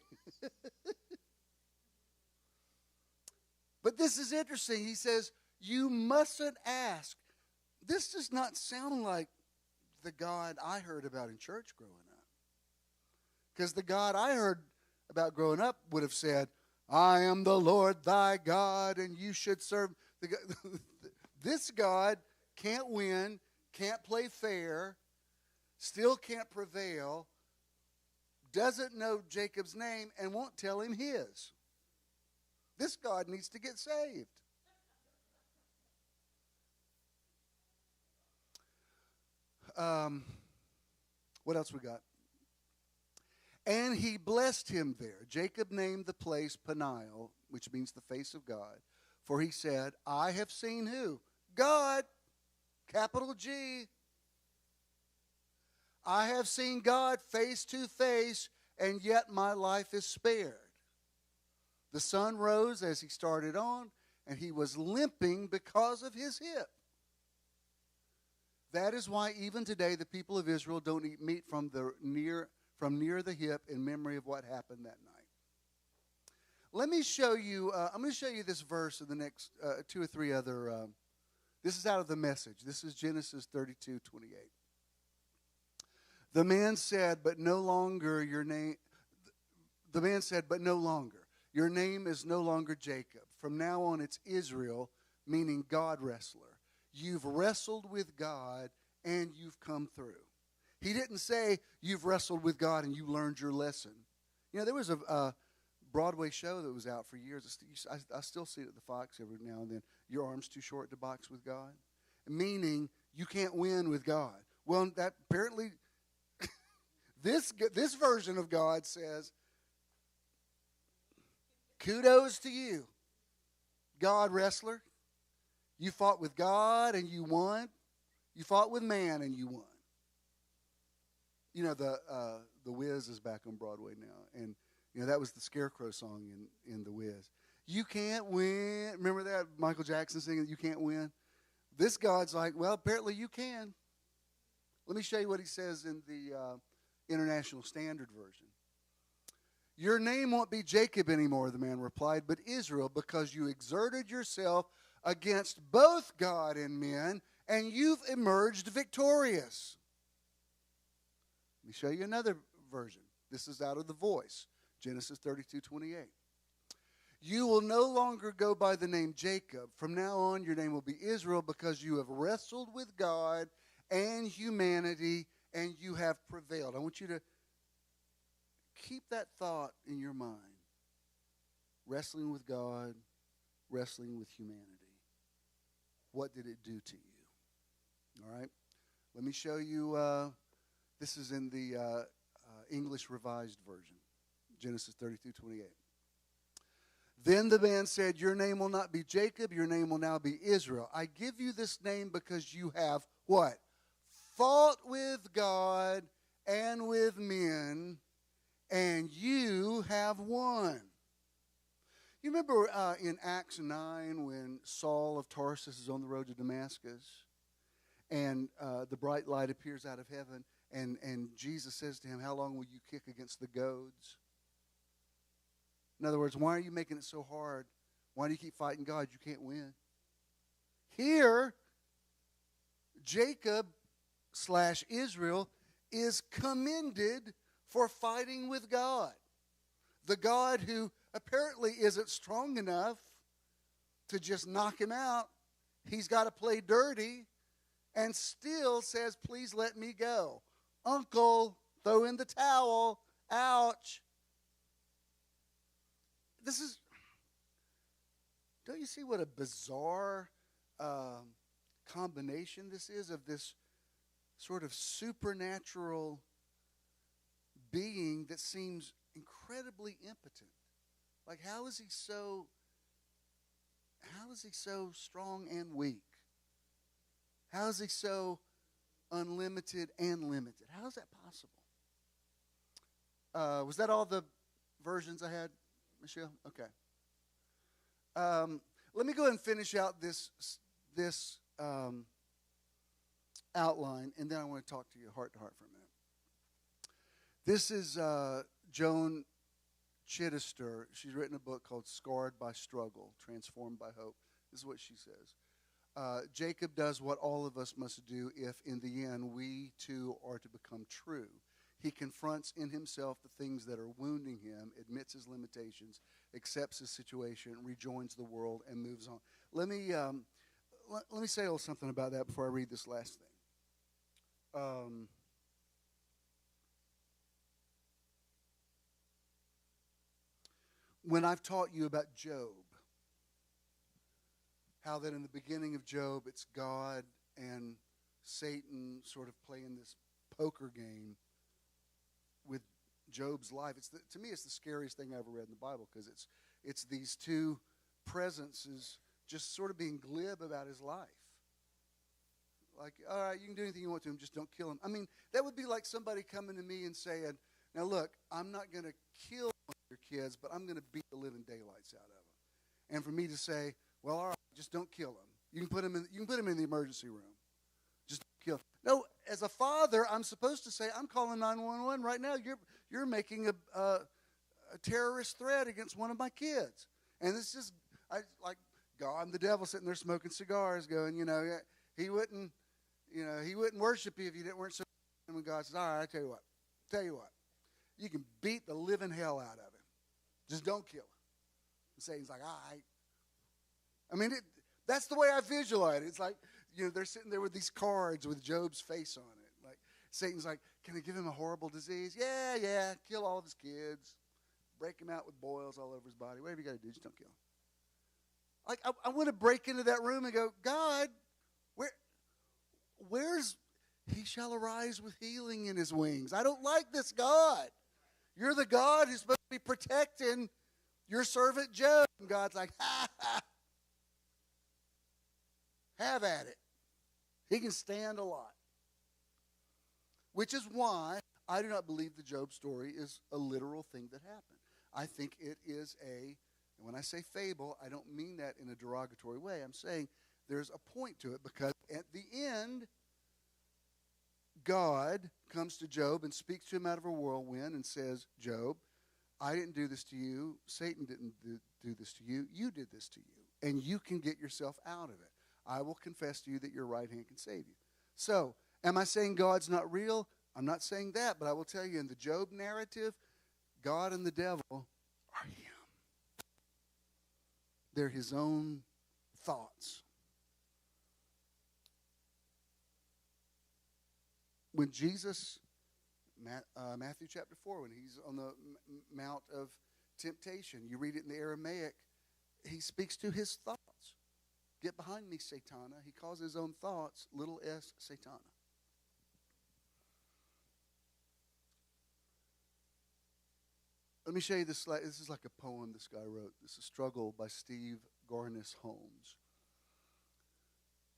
But this is interesting. He says, you mustn't ask. This does not sound like the God I heard about in church growing up. Because the God I heard about growing up would have said, I am the Lord thy God, and you should serve the God. This God can't win, can't play fair, still can't prevail, doesn't know Jacob's name, and won't tell him his. This God needs to get saved. What else we got? And he blessed him there. Jacob named the place Peniel, which means the face of God. For he said, I have seen who? God, capital G. I have seen God face to face, and yet my life is spared. The sun rose as he started on, and he was limping because of his hip. That is why even today the people of Israel don't eat meat from near the hip in memory of what happened that night. Let me show you, I'm going to show you this verse in the next 2 or 3 other, this is out of the Message. This is Genesis 32:28. The man said, but no longer. Your name is no longer Jacob. From now on it's Israel, meaning God wrestler. You've wrestled with God and you've come through. He didn't say you've wrestled with God and you learned your lesson. You know, there was a Broadway show that was out for years. I still see it at the Fox every now and then. Your arm's too short to box with God. Meaning you can't win with God. Well, that apparently, this version of God says, kudos to you, God wrestler. You fought with God and you won. You fought with man and you won. You know, the Wiz is back on Broadway now. And, you know, that was the Scarecrow song in the Wiz. You can't win. Remember that? Michael Jackson singing, you can't win. This God's like, well, apparently you can. Let me show you what he says in International Standard Version. Your name won't be Jacob anymore, the man replied, but Israel, because you exerted yourself against both God and men, and you've emerged victorious. Let me show you another version. This is out of the Voice, Genesis 32:28. You will no longer go by the name Jacob. From now on, your name will be Israel, because you have wrestled with God and humanity, and you have prevailed. I want you to keep that thought in your mind. Wrestling with God, wrestling with humanity. What did it do to you? All right. Let me show you. This is in the English Revised Version, Genesis 32:28. Then the man said, your name will not be Jacob, your name will now be Israel. I give you this name because you have what? Fought with God and with men, and you have won. You remember in Acts 9 when Saul of Tarsus is on the road to Damascus, and the bright light appears out of heaven, and Jesus says to him, how long will you kick against the goads? In other words, why are you making it so hard? Why do you keep fighting God? You can't win. Here, Jacob / Israel is commended for fighting with God. The God who apparently isn't strong enough to just knock him out. He's got to play dirty and still says, please let me go. Uncle, throw in the towel. Ouch. This is, don't you see what a bizarre combination this is of this sort of supernatural being that seems incredibly impotent? Like, how is he so strong and weak? How is he so unlimited and limited? How is that possible? Was that all the versions I had, Michelle? Okay. Let me go ahead and finish out this outline, and then I want to talk to you heart to heart for a minute. This is Joan Chittister. She's written a book called Scarred by Struggle, Transformed by Hope. This is what she says. Jacob does what all of us must do if, in the end, we too are to become true. He confronts in himself the things that are wounding him, admits his limitations, accepts his situation, rejoins the world, and moves on. Let me say a little something about that before I read this last thing. When I've taught you about Job, how that in the beginning of Job, it's God and Satan sort of playing this poker game with Job's life. To me, it's the scariest thing I ever read in the Bible, because it's these two presences just sort of being glib about his life. Like, all right, you can do anything you want to him, just don't kill him. I mean, that would be like somebody coming to me and saying, now look, I'm not going to kill one of your kids, but I'm going to beat the living daylights out of them. And for me to say, well, all right, just don't kill him. You can put him in the emergency room. Just kill him. No, as a father, I'm supposed to say, I'm calling 911 right now. You're making a terrorist threat against one of my kids. And this is like God and the devil sitting there smoking cigars, going, he wouldn't worship you if you didn't worship him. And God says, all right, I tell you what, you can beat the living hell out of him. Just don't kill him. And Satan's like, all right. I mean, that's the way I visualize it. It's like, they're sitting there with these cards with Job's face on it. Like, Satan's like, can I give him a horrible disease? Yeah, kill all of his kids. Break him out with boils all over his body. Whatever you got to do, just don't kill him. Like, I want to break into that room and go, God, where's he shall arise with healing in his wings? I don't like this God. You're the God who's supposed to be protecting your servant Job. And God's like, ha. Have at it. He can stand a lot. Which is why I do not believe the Job story is a literal thing that happened. I think it is and when I say fable, I don't mean that in a derogatory way. I'm saying there's a point to it, because at the end, God comes to Job and speaks to him out of a whirlwind and says, Job, I didn't do this to you. Satan didn't do this to you. You did this to you. And you can get yourself out of it. I will confess to you that your right hand can save you. So, am I saying God's not real? I'm not saying that, but I will tell you in the Job narrative, God and the devil are him. They're his own thoughts. When Jesus, Matthew chapter 4, when he's on the Mount of Temptation, you read it in the Aramaic, he speaks to his thoughts. Get behind me, Satana. He calls his own thoughts, little s, Satana. Let me show you this. This is like a poem this guy wrote. This is Struggle by Steve Garnis Holmes.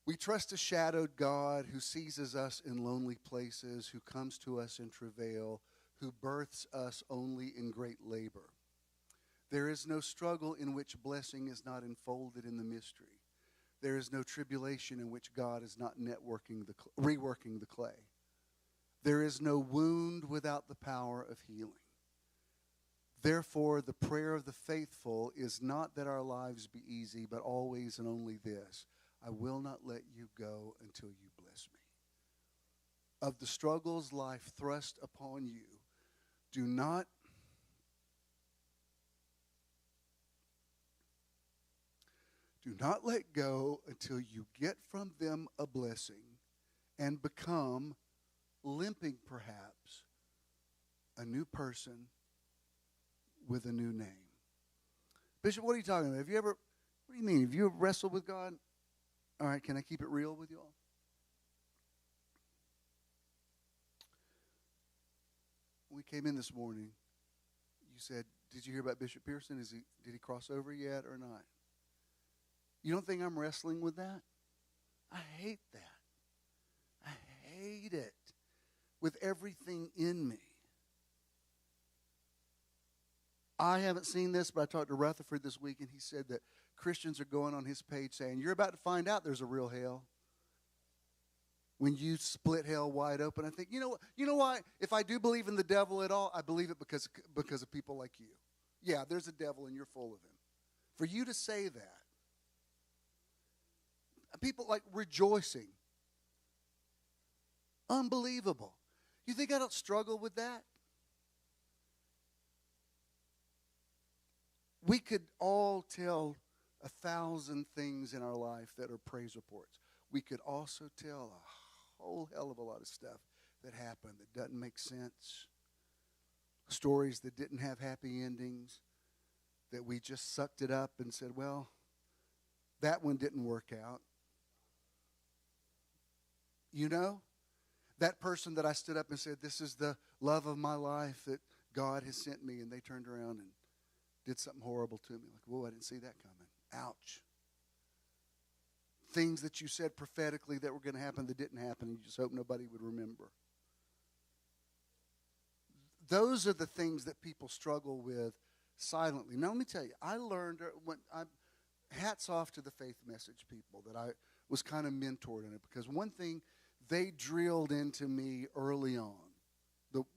We trust a shadowed God who seizes us in lonely places, who comes to us in travail, who births us only in great labor. There is no struggle in which blessing is not enfolded in the mystery. There is no tribulation in which God is not reworking the clay. There is no wound without the power of healing. Therefore, the prayer of the faithful is not that our lives be easy, but always and only this: I will not let you go until you bless me. Of the struggles life thrust upon you, do not let go until you get from them a blessing and become, limping perhaps, a new person with a new name. Bishop, what are you talking about? What do you mean? Have you ever wrestled with God? All right, can I keep it real with you all? When we came in this morning, you said, did you hear about Bishop Pearson? Did he cross over yet or not? You don't think I'm wrestling with that? I hate that. I hate it with everything in me. I haven't seen this, but I talked to Rutherford this week, and he said that Christians are going on his page saying, you're about to find out there's a real hell when you split hell wide open. I think, you know why? If I do believe in the devil at all, I believe it because of people like you. Yeah, there's a devil, and you're full of him. For you to say that, people like rejoicing. Unbelievable. You think I don't struggle with that? We could all tell 1,000 things in our life that are praise reports. We could also tell a whole hell of a lot of stuff that happened that doesn't make sense. Stories that didn't have happy endings, that we just sucked it up and said, well, that one didn't work out. You know, that person that I stood up and said, this is the love of my life that God has sent me, and they turned around and did something horrible to me. Like, whoa, I didn't see that coming. Ouch. Things that you said prophetically that were going to happen that didn't happen, and you just hope nobody would remember. Those are the things that people struggle with silently. Now, let me tell you, I learned, hats off to the faith message people that I was kind of mentored in it, because one thing they drilled into me early on,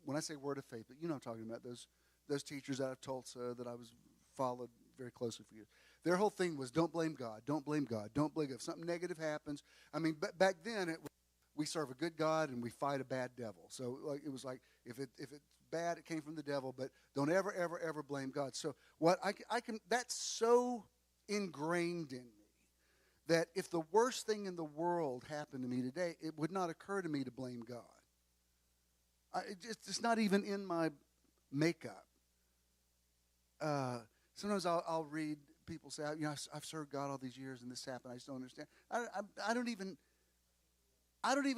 when I say word of faith, but you know what I'm talking about, those teachers out of Tulsa that I was followed very closely for years. Their whole thing was don't blame God, don't blame God, don't blame God. If something negative happens, I mean, back then we serve a good God and we fight a bad devil. So it was like if it's bad, it came from the devil, but don't ever, ever, ever blame God. So what I can that's so ingrained in me that if the worst thing in the world happened to me today, it would not occur to me to blame God. It's not even in my makeup. Sometimes I'll read people say, I've served God all these years and this happened. I just don't understand. I don't even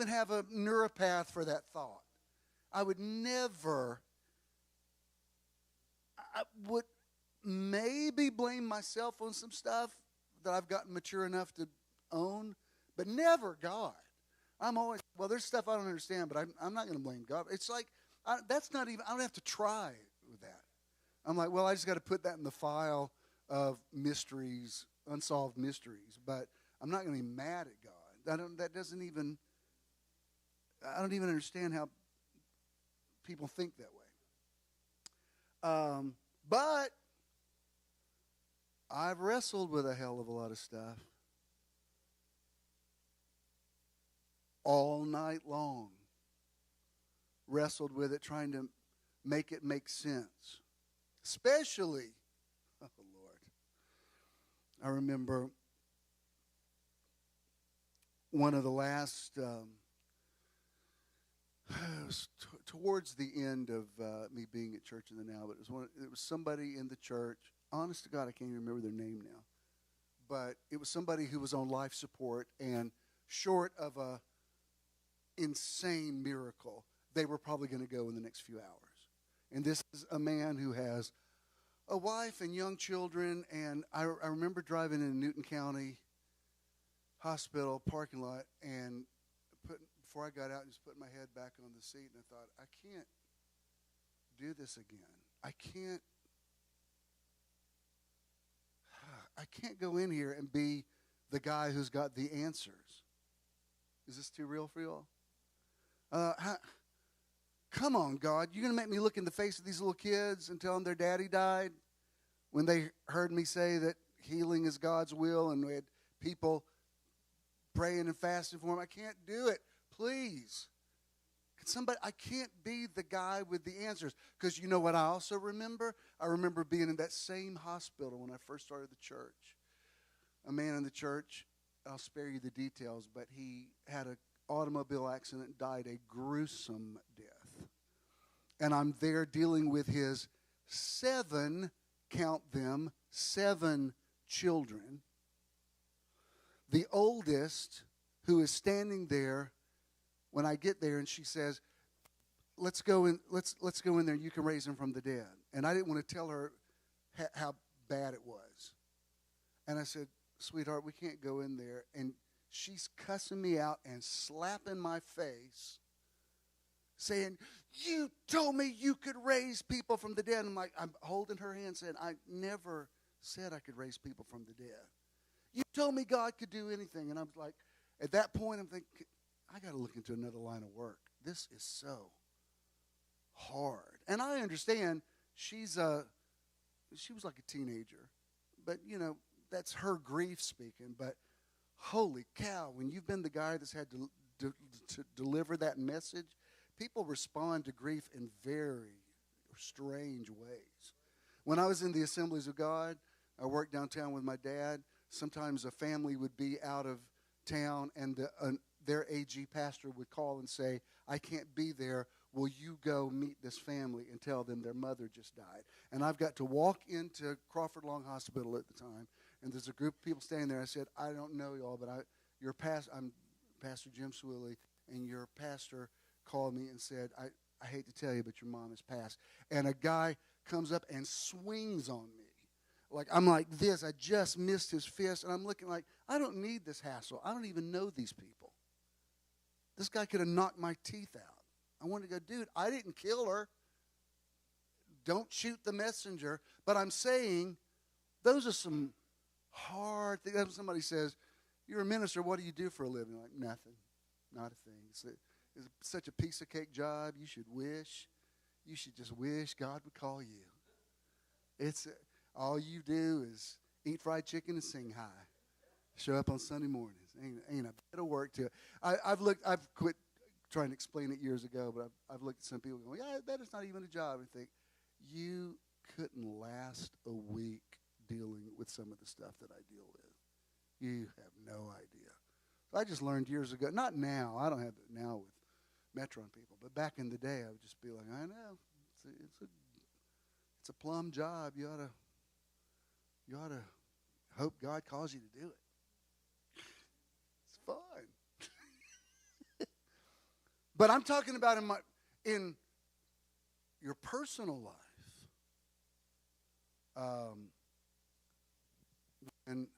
have a neuropath for that thought. I would never. I would maybe blame myself on some stuff that I've gotten mature enough to own, but never God. I'm always, there's stuff I don't understand, but I'm not going to blame God. It's like, I don't have to try with that. I'm like, I just got to put that in the file of mysteries, unsolved mysteries, but I'm not going to be mad at God. That doesn't even, I don't even understand how people think that way. But I've wrestled with a hell of a lot of stuff all night long. Wrestled with it, trying to make it make sense. Especially, oh Lord, I remember one of the last, towards the end of me being at Church in the Now, but it was somebody in the church. Honest to God, I can't even remember their name now. But it was somebody who was on life support, and short of a insane miracle, they were probably going to go in the next few hours. And this is a man who has a wife and young children, and I remember driving in Newton County Hospital parking lot, and before I got out, and just putting my head back on the seat, and I thought, I can't do this again. I can't go in here and be the guy who's got the answers. Is this too real for you all? Come on, God. You're going to make me look in the face of these little kids and tell them their daddy died when they heard me say that healing is God's will, and we had people praying and fasting for them. I can't do it. Please. I can't be the guy with the answers. Because you know what I also remember? I remember being in that same hospital when I first started the church. A man in the church, I'll spare you the details, but he had an automobile accident and died a gruesome death. And I'm there dealing with his 7, count them, 7 children. The oldest, who is standing there when I get there, and she says, let's go in there, you can raise him from the dead. And I didn't want to tell her how bad it was. And I said, sweetheart, we can't go in there. And she's cussing me out and slapping my face, saying, you told me you could raise people from the dead. And I'm holding her hand saying, I never said I could raise people from the dead. You told me God could do anything. And I'm like, at that point, I'm thinking, I got to look into another line of work. This is so hard. And I understand she was like a teenager. But, that's her grief speaking. But holy cow, when you've been the guy that's had to deliver that message, people respond to grief in very strange ways. When I was in the Assemblies of God, I worked downtown with my dad. Sometimes a family would be out of town, and their AG pastor would call and say, I can't be there. Will you go meet this family and tell them their mother just died? And I've got to walk into Crawford Long Hospital at the time, and there's a group of people standing there. I said, I don't know y'all, but I'm Pastor Jim Swilley, and your pastor called me and said, I hate to tell you, but your mom has passed. And a guy comes up and swings on me. Like, I'm like this. I just missed his fist, and I'm looking like, I don't need this hassle. I don't even know these people. This guy could have knocked my teeth out. I wanted to go, dude, I didn't kill her. Don't shoot the messenger. But I'm saying those are some hard things. Somebody says, you're a minister, what do you do for a living? Like, nothing. Not a thing. It's such a piece of cake job. You should just wish God would call you. All you do is eat fried chicken and sing high. Show up on Sunday mornings. Ain't a bit of work to it. I've quit trying to explain it years ago, but I've looked at some people going, yeah, that is not even a job. And think, you couldn't last a week dealing with some of the stuff that I deal with. You have no idea. So I just learned years ago, not now, I don't have it now with METRON people, but back in the day, I would just be like, I know, it's a plum job. You ought to hope God calls you to do it. It's fun. But I'm talking about in your personal life. When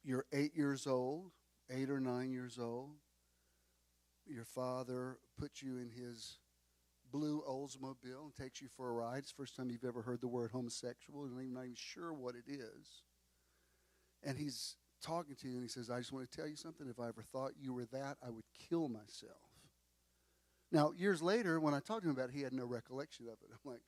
you're 8 years old, 8 or 9 years old, your father puts you in his blue Oldsmobile and takes you for a ride. It's the first time you've ever heard the word homosexual. You're not even sure what it is. And he's talking to you, and he says, I just want to tell you something. If I ever thought you were that, I would kill myself. Now, years later, when I talked to him about it, he had no recollection of it. I'm like,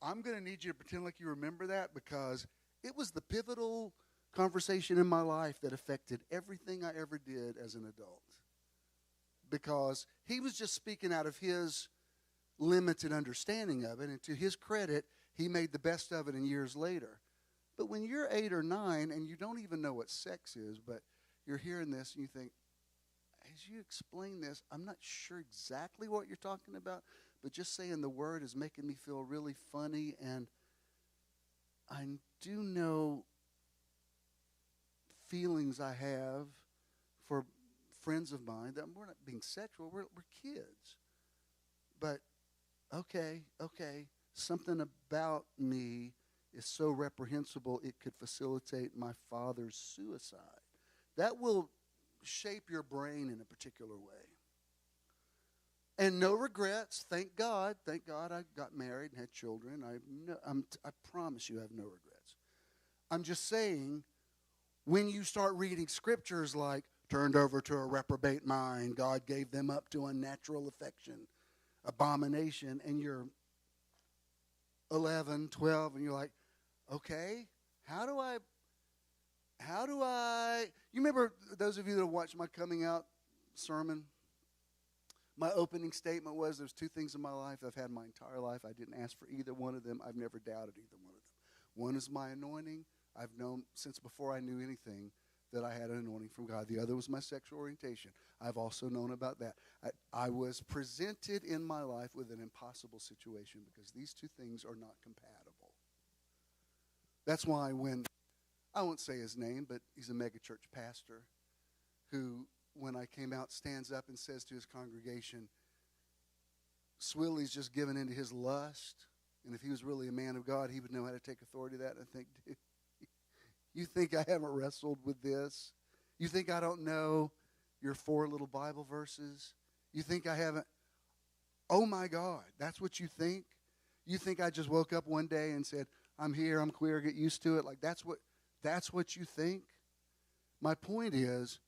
I'm going to need you to pretend like you remember that, because it was the pivotal conversation in my life that affected everything I ever did as an adult. Because he was just speaking out of his limited understanding of it, and to his credit, he made the best of it in years later. But when you're 8 or 9 and you don't even know what sex is, but you're hearing this and you think, as you explain this, I'm not sure exactly what you're talking about, but just saying the word is making me feel really funny, and I do know feelings I have for friends of mine that we're not being sexual, we're kids. But okay, something about me is so reprehensible it could facilitate my father's suicide. That will shape your brain in a particular way. And no regrets, thank God. Thank God I got married and had children. I promise you I have no regrets. I'm just saying, when you start reading scriptures like, turned over to a reprobate mind, God gave them up to unnatural affection, abomination, and you're 11, 12, and you're like, okay, how do I, you remember those of you that watched my coming out sermon? My opening statement was, there's 2 things in my life I've had my entire life. I didn't ask for either one of them. I've never doubted either one of them. One is my anointing. I've known since before I knew anything that I had an anointing from God. The other was my sexual orientation. I've also known about that. I was presented in my life with an impossible situation because these 2 things are not compatible. That's why when, I won't say his name, but he's a megachurch pastor who, when I came out, stands up and says to his congregation, Swilley's just given into his lust, and if he was really a man of God, he would know how to take authority to that. And I think, dude, you think I haven't wrestled with this? You think I don't know your 4 little Bible verses? You think I haven't? Oh my God, that's what you think? You think I just woke up one day and said, I'm here, I'm queer, get used to it? Like that's what you think? My point is,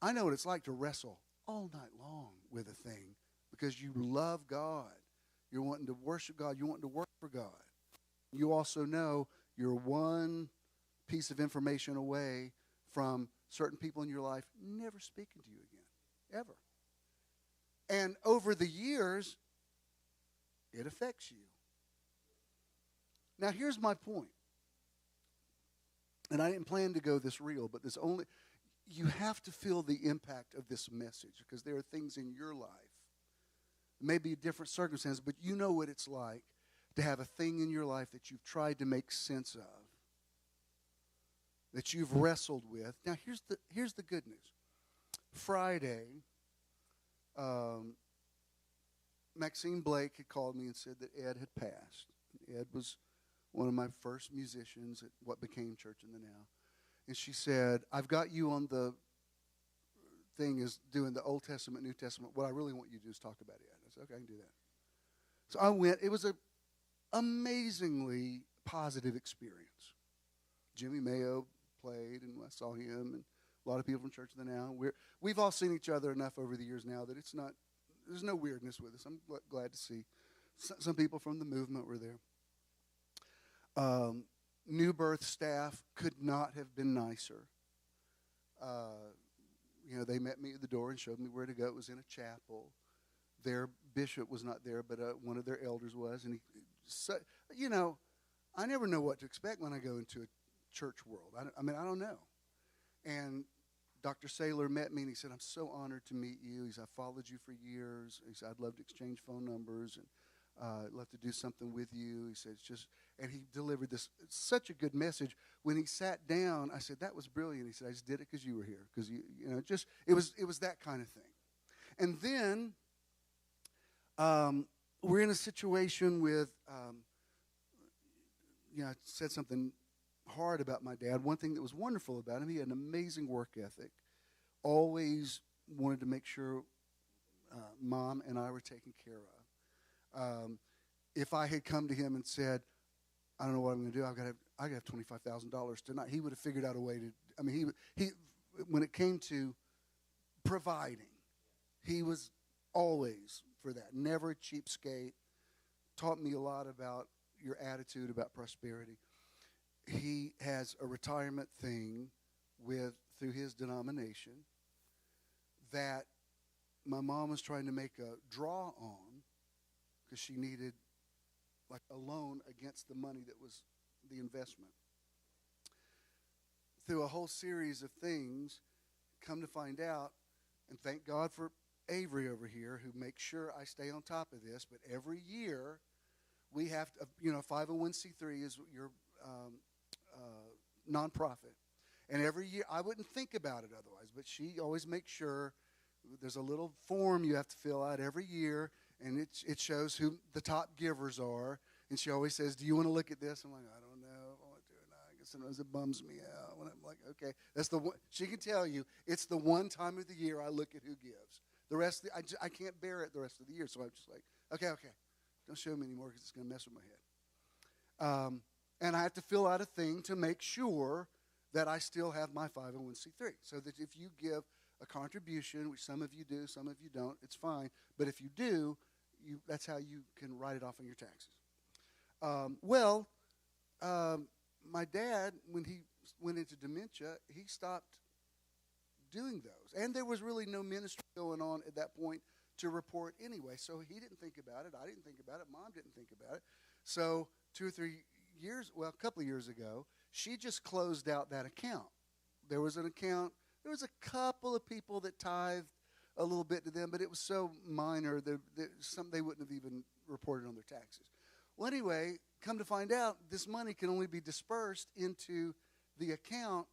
I know what it's like to wrestle all night long with a thing because you love God. You're wanting to worship God. You're wanting to work for God. You also know you're one piece of information away from certain people in your life never speaking to you again, ever. And over the years, it affects you. Now, here's my point. And I didn't plan to go this real, but you have to feel the impact of this message because there are things in your life, maybe a different circumstance, but you know what it's like to have a thing in your life that you've tried to make sense of, that you've wrestled with. Now, here's the good news. Friday, Maxine Blake had called me and said that Ed had passed. Ed was one of my first musicians at what became Church in the Now. And she said, I've got you on the thing is doing the Old Testament, New Testament. What I really want you to do is talk about Ed. I said, okay, I can do that. So I went. It was an amazingly positive experience. Jimmy Mayo played, and I saw him, and a lot of people from Church of the Now. We've all seen each other enough over the years now that there's no weirdness with us. I'm glad to see. Some people from the movement were there. New Birth staff could not have been nicer. They met me at the door and showed me where to go. It was in a chapel. Their bishop was not there, but one of their elders was. And I never know what to expect when I go into a church world. I don't know. And Dr. Saylor met me, and he said, I'm so honored to meet you. He said, I followed you for years. He said, I'd love to exchange phone numbers, and I'd love to do something with you. He said, and he delivered such a good message. When he sat down, I said, that was brilliant. He said, I just did it because you were here. Because, it was that kind of thing. And then we're in a situation with, I said something hard about my dad. One thing that was wonderful about him, he had an amazing work ethic. Always wanted to make sure Mom and I were taken care of. If I had come to him and said, I don't know what I'm going to do, I got to have $25,000 tonight, he would have figured out a way to, I mean, he when it came to providing, he was always for that. Never a cheapskate. Taught me a lot about your attitude about prosperity. He has a retirement thing through his denomination that my mom was trying to make a draw on because she needed like a loan against the money that was the investment. Through a whole series of things, come to find out, and thank God for Avery over here who makes sure I stay on top of this, but every year we have to, 501c3 is your nonprofit. And every year, I wouldn't think about it otherwise, but she always makes sure there's a little form you have to fill out every year, and it shows who the top givers are. And she always says, do you want to look at this? I'm like, I don't know if I want to or not. I guess sometimes it bums me out when I'm like, okay. That's the one. She can tell you it's the one time of the year I look at who gives. The rest, I can't bear it the rest of the year. So I'm just like, okay. Don't show me anymore because it's going to mess with my head. And I have to fill out a thing to make sure that I still have my 501c3. So that if you give a contribution, which some of you do, some of you don't, it's fine. But if you do, that's how you can write it off on your taxes. My dad, when he went into dementia, he stopped doing those. And there was really no ministry going on at that point to report anyway. So he didn't think about it. I didn't think about it. Mom didn't think about it. So 2 or 3 years, a couple of years ago, she just closed out that account. There was an account. There was a couple of people that tithed a little bit to them, but it was so minor that they wouldn't have even reported on their taxes. Well, anyway, come to find out, this money can only be dispersed into the account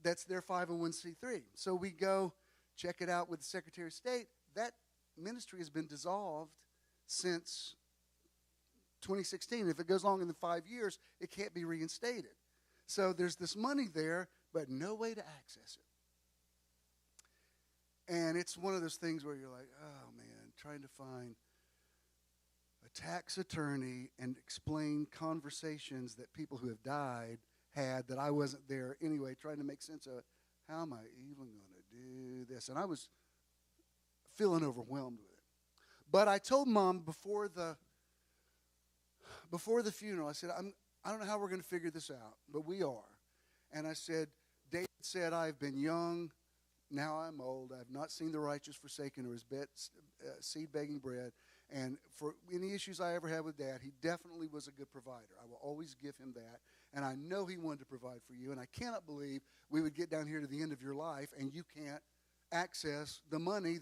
that's their 501c3. So we go check it out with the Secretary of State. That ministry has been dissolved since 2016. If it goes longer than 5 years, it can't be reinstated. So there's this money there, but no way to access it. And it's one of those things where you're like, oh, man, trying to find a tax attorney and explain conversations that people who have died had that I wasn't there anyway, trying to make sense of it. How am I even going to do this? And I was feeling overwhelmed with it. But I told Mom before the funeral, I said, I don't know how we're going to figure this out, but we are. And I said, David said, I have been young, now I'm old. I have not seen the righteous forsaken or his seed begging bread. And for any issues I ever had with Dad, he definitely was a good provider. I will always give him that. And I know he wanted to provide for you. And I cannot believe we would get down here to the end of your life and you can't access the money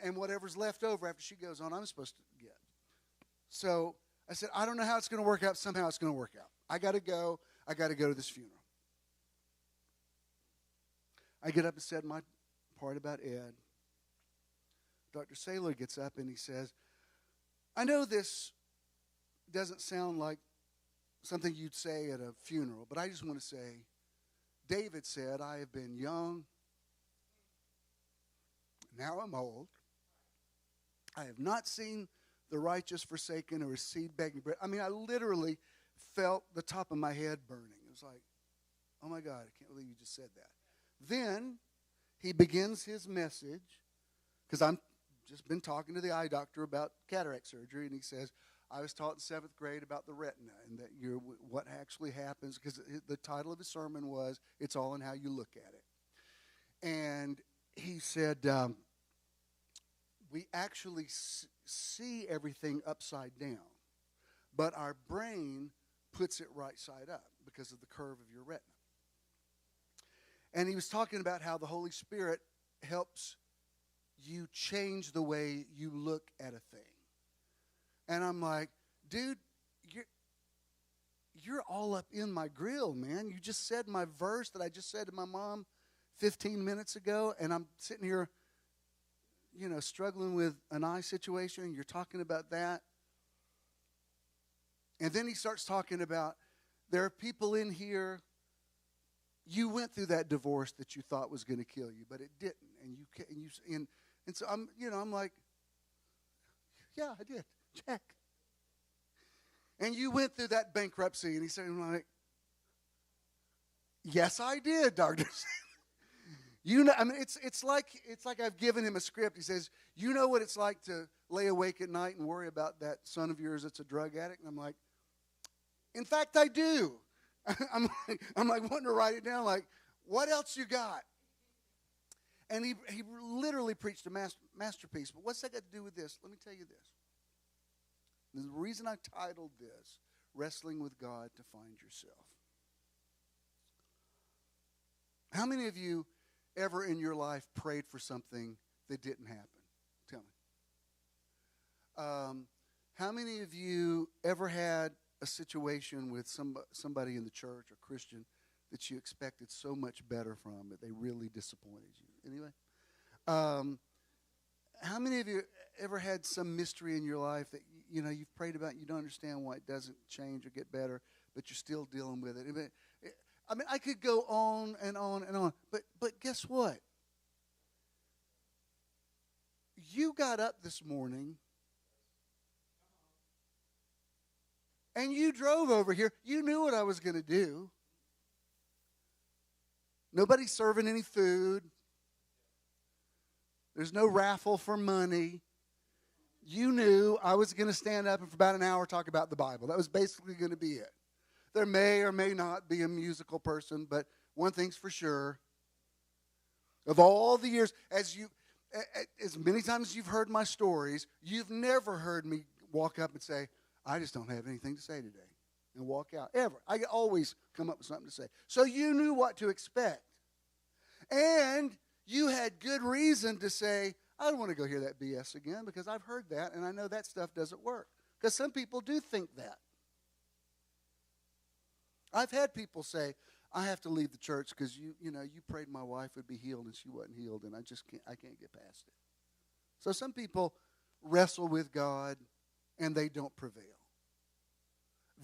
and whatever's left over after she goes on, I'm supposed to get. So I said, I don't know how it's going to work out. Somehow it's going to work out. I got to go. I got to go to this funeral. I get up and said my part about Ed. Dr. Saylor gets up and he says, I know this doesn't sound like something you'd say at a funeral, but I just want to say, David said, I have been young, now I'm old. I have not seen the righteous forsaken or his seed begging bread. I mean, I literally felt the top of my head burning. It was like, oh my God, I can't believe you just said that. Then he begins his message, because I'm just been talking to the eye doctor about cataract surgery, and he says, I was taught in 7th grade about the retina and that what actually happens, because the title of his sermon was, It's All in How You Look at It. And he said, we actually see everything upside down, but our brain puts it right side up because of the curve of your retina. And he was talking about how the Holy Spirit helps you change the way you look at a thing. And I'm like, dude, you're all up in my grill, man. You just said my verse that I just said to my mom 15 minutes ago, and I'm sitting here, struggling with an eye situation, and you're talking about that. And then he starts talking about there are people in here, you went through that divorce that you thought was going to kill you, but it didn't. And so I'm like, yeah, I did. Check. And you went through that bankruptcy, and he said, like, Yes, I did, Doctor. You know, I mean, it's like I've given him a script. He says, you know what it's like to lay awake at night and worry about that son of yours that's a drug addict? And I'm like, in fact, I do. I'm like wanting to write it down. Like, what else you got? And he literally preached a masterpiece. But what's that got to do with this? Let me tell you this. The reason I titled this, Wrestling with God to Find Yourself. How many of you ever in your life prayed for something that didn't happen? Tell me. How many of you ever had a situation with somebody in the church or Christian that you expected so much better from, but they really disappointed you? Anyway, how many of you ever had some mystery in your life that you've prayed about, you don't understand why it doesn't change or get better, but you're still dealing with it? I mean, I could go on and on and on, but guess what? You got up this morning and you drove over here. You knew what I was going to do. Nobody's serving any food. There's no raffle for money. You knew I was going to stand up and for about an hour talk about the Bible. That was basically going to be it. There may or may not be a musical person, but one thing's for sure. Of all the years, as many times as you've heard my stories, you've never heard me walk up and say, I just don't have anything to say today, and walk out, ever. I always come up with something to say. So you knew what to expect. And you had good reason to say, I don't want to go hear that BS again because I've heard that, and I know that stuff doesn't work. Because some people do think that. I've had people say, I have to leave the church because you prayed my wife would be healed and she wasn't healed, and I can't get past it. So some people wrestle with God and they don't prevail.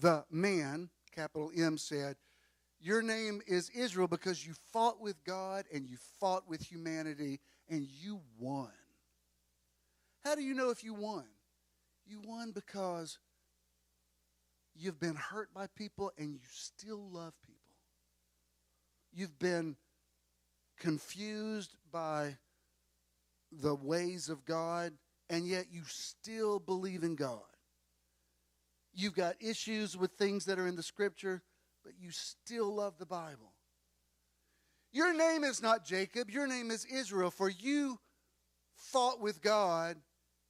The man, capital M, said, your name is Israel because you fought with God and you fought with humanity and you won. How do you know if you won? You won because you've been hurt by people and you still love people. You've been confused by the ways of God, and yet you still believe in God. You've got issues with things that are in the Scripture, but you still love the Bible. Your name is not Jacob. Your name is Israel, for you fought with God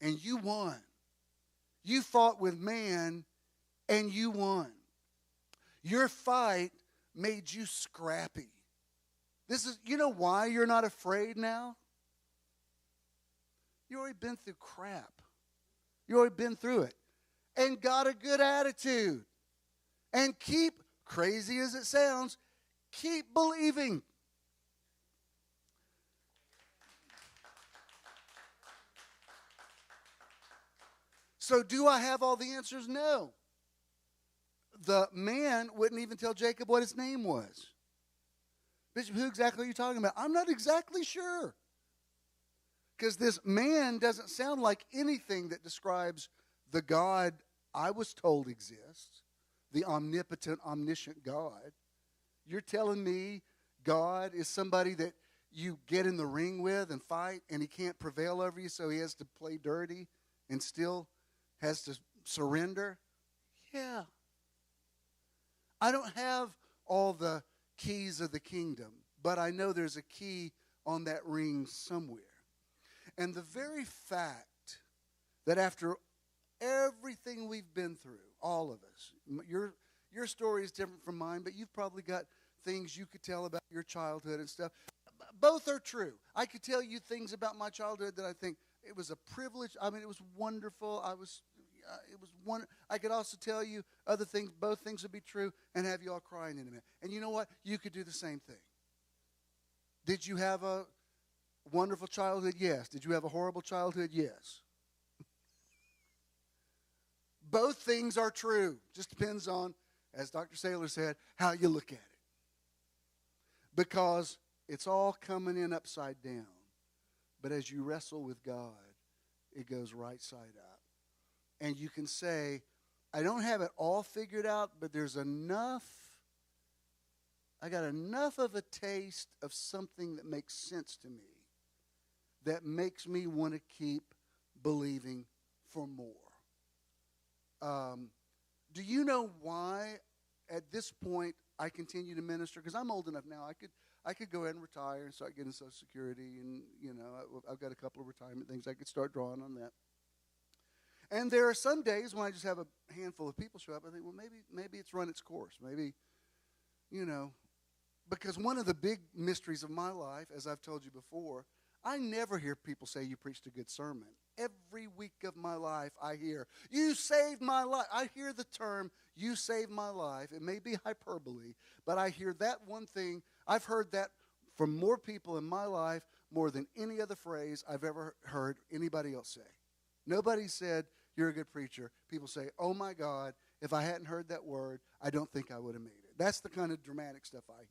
and you won. You fought with man and you won. Your fight made you scrappy. You know why you're not afraid now? You've already been through crap. You've already been through it. And got a good attitude. And keep, crazy as it sounds, keep believing. So do I have all the answers? No. The man wouldn't even tell Jacob what his name was. Bishop, who exactly are you talking about? I'm not exactly sure. Because this man doesn't sound like anything that describes the God I was told exists, the omnipotent, omniscient God. You're telling me God is somebody that you get in the ring with and fight, and he can't prevail over you, so he has to play dirty and still has to surrender? Yeah. I don't have all the keys of the kingdom, but I know there's a key on that ring somewhere. And the very fact that after everything we've been through, all of us, your story is different from mine, but you've probably got things you could tell about your childhood and stuff. Both are true. I could tell you things about my childhood that I think it was a privilege. I mean, it was wonderful. I could also tell you other things. Both things would be true and have you all crying in a minute. And you know what? You could do the same thing. Did you have a wonderful childhood? Yes. Did you have a horrible childhood? Yes. Both things are true. Just depends on, as Dr. Saylor said, how you look at it. Because it's all coming in upside down. But as you wrestle with God, it goes right side up. And you can say, I don't have it all figured out, but there's enough I got enough of a taste of something that makes sense to me, that makes me want to keep believing for more. Do you know why at this point I continue to minister? Because I'm old enough now. I could go ahead and retire and start getting Social Security, and I've got a couple of retirement things I could start drawing on that. And there are some days when I just have a handful of people show up. I think, well, maybe it's run its course. Maybe, because one of the big mysteries of my life, as I've told you before, I never hear people say you preached a good sermon. Every week of my life I hear, you saved my life. I hear the term, you saved my life. It may be hyperbole, but I hear that one thing. I've heard that from more people in my life more than any other phrase I've ever heard anybody else say. Nobody said, you're a good preacher. People say, oh my God, if I hadn't heard that word, I don't think I would have made it. That's the kind of dramatic stuff I hear.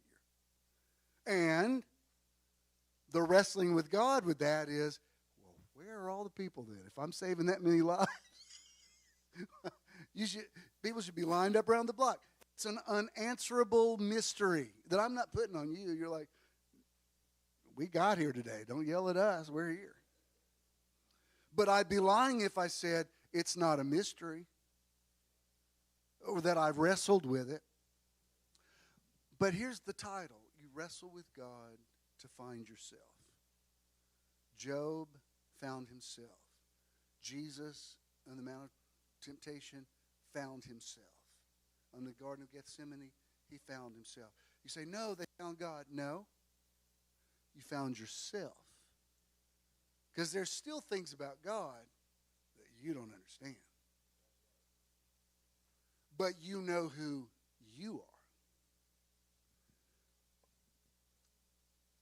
And the wrestling with God with that is, well, where are all the people then? If I'm saving that many lives, people should be lined up around the block. It's an unanswerable mystery that I'm not putting on you. You're like, we got here today. Don't yell at us. We're here. But I'd be lying if I said it's not a mystery or that I've wrestled with it. But here's the title. You wrestle with God to find yourself. Job found himself. Jesus, on the Mount of Temptation, found himself. On the Garden of Gethsemane, he found himself. You say, no, they found God. No, you found yourself. Because there's still things about God that you don't understand. But you know who you are.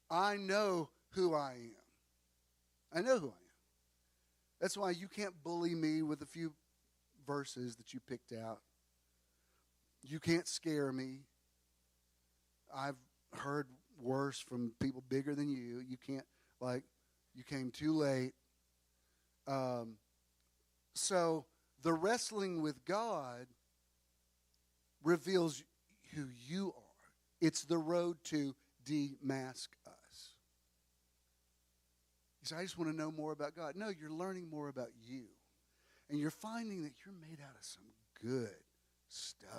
I know who I am. I know who I am. That's why you can't bully me with a few verses that you picked out. You can't scare me. I've heard worse from people bigger than you. You can't, you came too late. So the wrestling with God reveals who you are. It's the road to demask us. You say, I just want to know more about God. No, you're learning more about you. And you're finding that you're made out of some good stuff.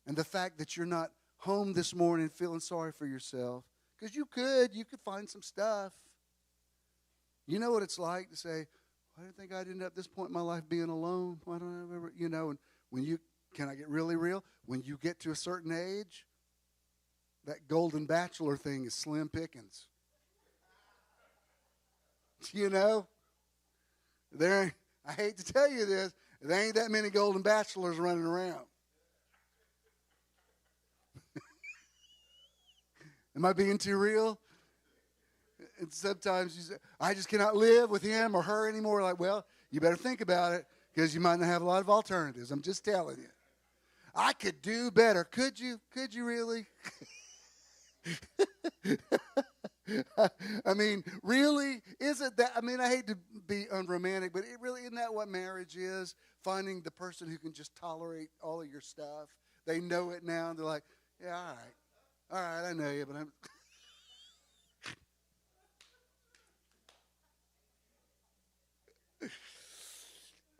And the fact that you're not home this morning feeling sorry for yourself, because you could find some stuff. You know what it's like to say, I didn't think I'd end up at this point in my life being alone. Why don't I ever, and when can I get really real? When you get to a certain age, that golden bachelor thing is slim pickings. I hate to tell you this, there ain't that many golden bachelors running around. Am I being too real? And sometimes you say, I just cannot live with him or her anymore. Like, well, you better think about it because you might not have a lot of alternatives. I'm just telling you. I could do better. Could you? Could you really? I mean, really? Isn't that? I mean, I hate to be unromantic, but isn't that what marriage is? Finding the person who can just tolerate all of your stuff. They know it now, and they're like, yeah, all right. All right, I know you, but I'm...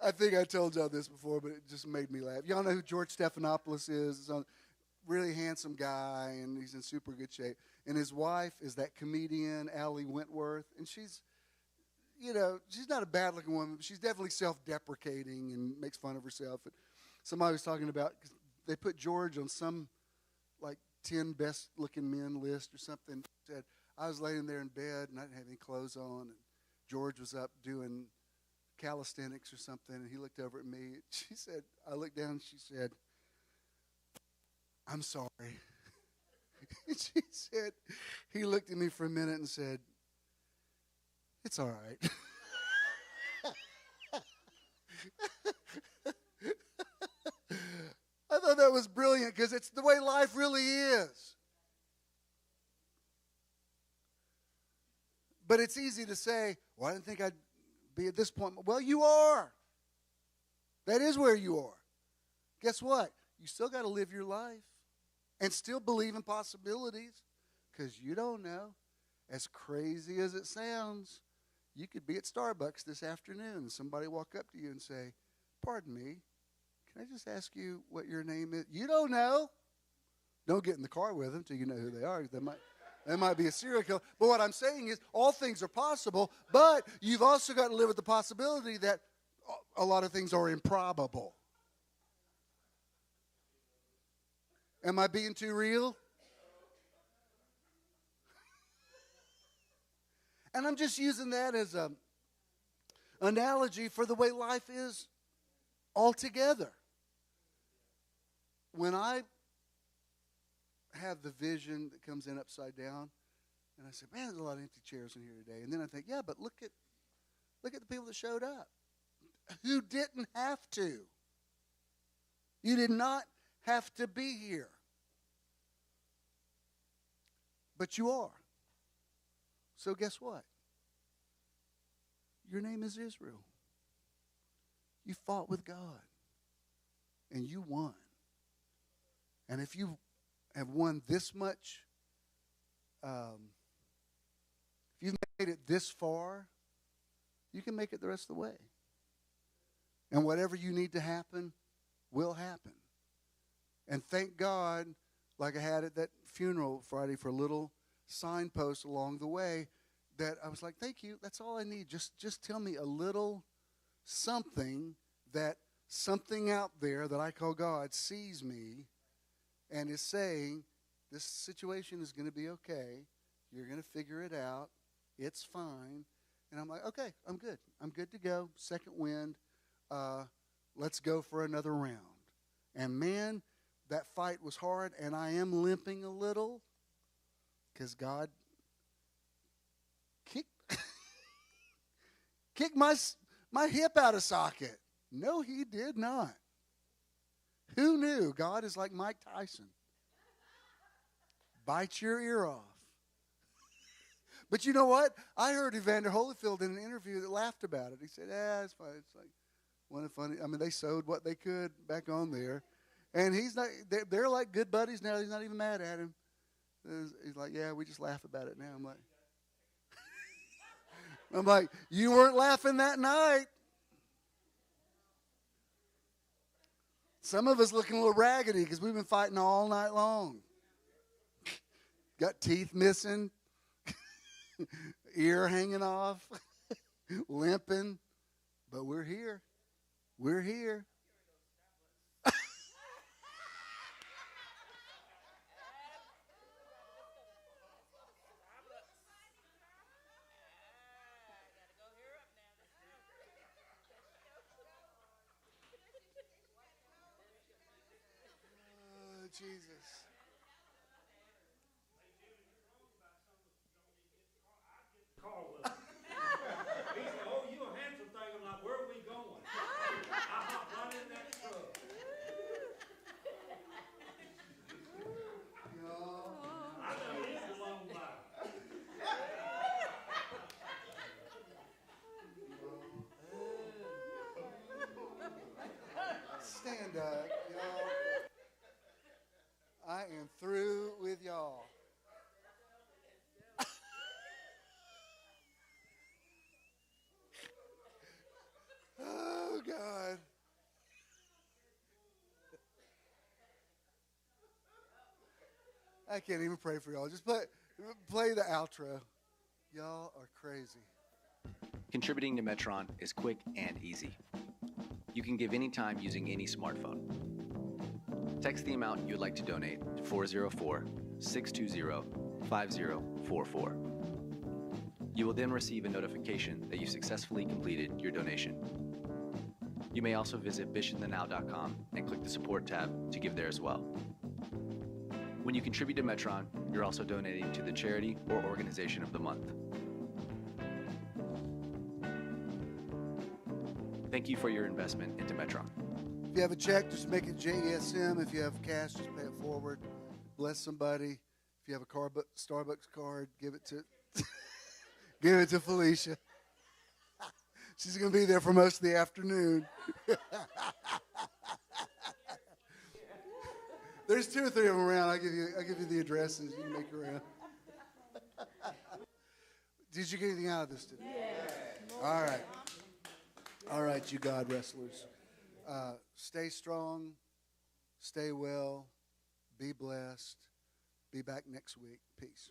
I think I told y'all this before, but it just made me laugh. Y'all know who George Stephanopoulos is? He's a really handsome guy, and he's in super good shape. And his wife is that comedian, Allie Wentworth. And she's not a bad-looking woman, but she's definitely self-deprecating and makes fun of herself. And somebody was talking about, they put George on some, 10 best-looking men list or something. Said, I was laying there in bed, and I didn't have any clothes on, and George was up doing calisthenics or something, and he looked over at me. She said, I looked down, and she said, I'm sorry. She said, he looked at me for a minute and said, it's all right. I thought that was brilliant because it's the way life really is. But it's easy to say, well, I didn't think I'd be at this point. Well, you are. That is where you are. Guess what? You still got to live your life. and still believe in possibilities, because you don't know. As crazy as it sounds, you could be at Starbucks this afternoon and somebody walk up to you and say, "Pardon me, can I just ask you what your name is?" You don't know. Don't get in the car with them until you know who they are. They might be a serial killer. But what I'm saying is all things are possible, but you've also got to live with the possibility that a lot of things are improbable. Am I being too real? And I'm just using that as an analogy for the way life is altogether. When I have the vision that comes in upside down, and I say, "Man, there's a lot of empty chairs in here today." And then I think, "Yeah, but look at the people that showed up, who didn't have to. You did not have to be here, but you are. So guess what? Your name is Israel. You fought with God, and you won. And if you have won this much, if you've made it this far, you can make it the rest of the way. And whatever you need to happen will happen. And thank God, like I had at that funeral Friday, for a little signpost along the way, that I was like, "Thank you, that's all I need. Just tell me a little something, that something out there that I call God sees me and is saying, this situation is going to be okay. You're going to figure it out. It's fine." And I'm like, "Okay, I'm good. I'm good to go. Second wind. Let's go for another round." And man, that fight was hard, and I am limping a little because God kicked my hip out of socket. No, he did not. Who knew? God is like Mike Tyson. Bite your ear off. But you know what? I heard Evander Holyfield in an interview that laughed about it. He said, "It's fine. It's like one of funny." I mean, they sewed what they could back on there. And he's not, they're like good buddies now. He's not even mad at him. He's like, "Yeah, we just laugh about it now." I'm like, "You weren't laughing that night." Some of us looking a little raggedy because we've been fighting all night long. Got teeth missing, ear hanging off, limping, but we're here. We're here. Oh, Jesus. He said, "Oh, you a handsome thing." I'm like, "Where are we going?" I hopped right in that truck. I done lived a long life. Stand up, y'all. I am through with y'all. Oh, God. I can't even pray for y'all. Just play the outro. Y'all are crazy. Contributing to METRON is quick and easy. You can give anytime using any smartphone. Text the amount you would like to donate to 404-620-5044. You will then receive a notification that you successfully completed your donation. You may also visit bishonthennow.com and click the support tab to give there as well. When you contribute to METRON, you're also donating to the charity or organization of the month. Thank you for your investment into METRON. If you have a check, just make it JSM. If you have cash, just pay it forward. Bless somebody. If you have a Starbucks card, give it to give it to Felicia. She's going to be there for most of the afternoon. There's 2 or 3 of them around. I'll give you the addresses. You can make it around. Did you get anything out of this today? Yes. All right. All right, you God wrestlers. Stay strong. Stay well. Be blessed. Be back next week. Peace.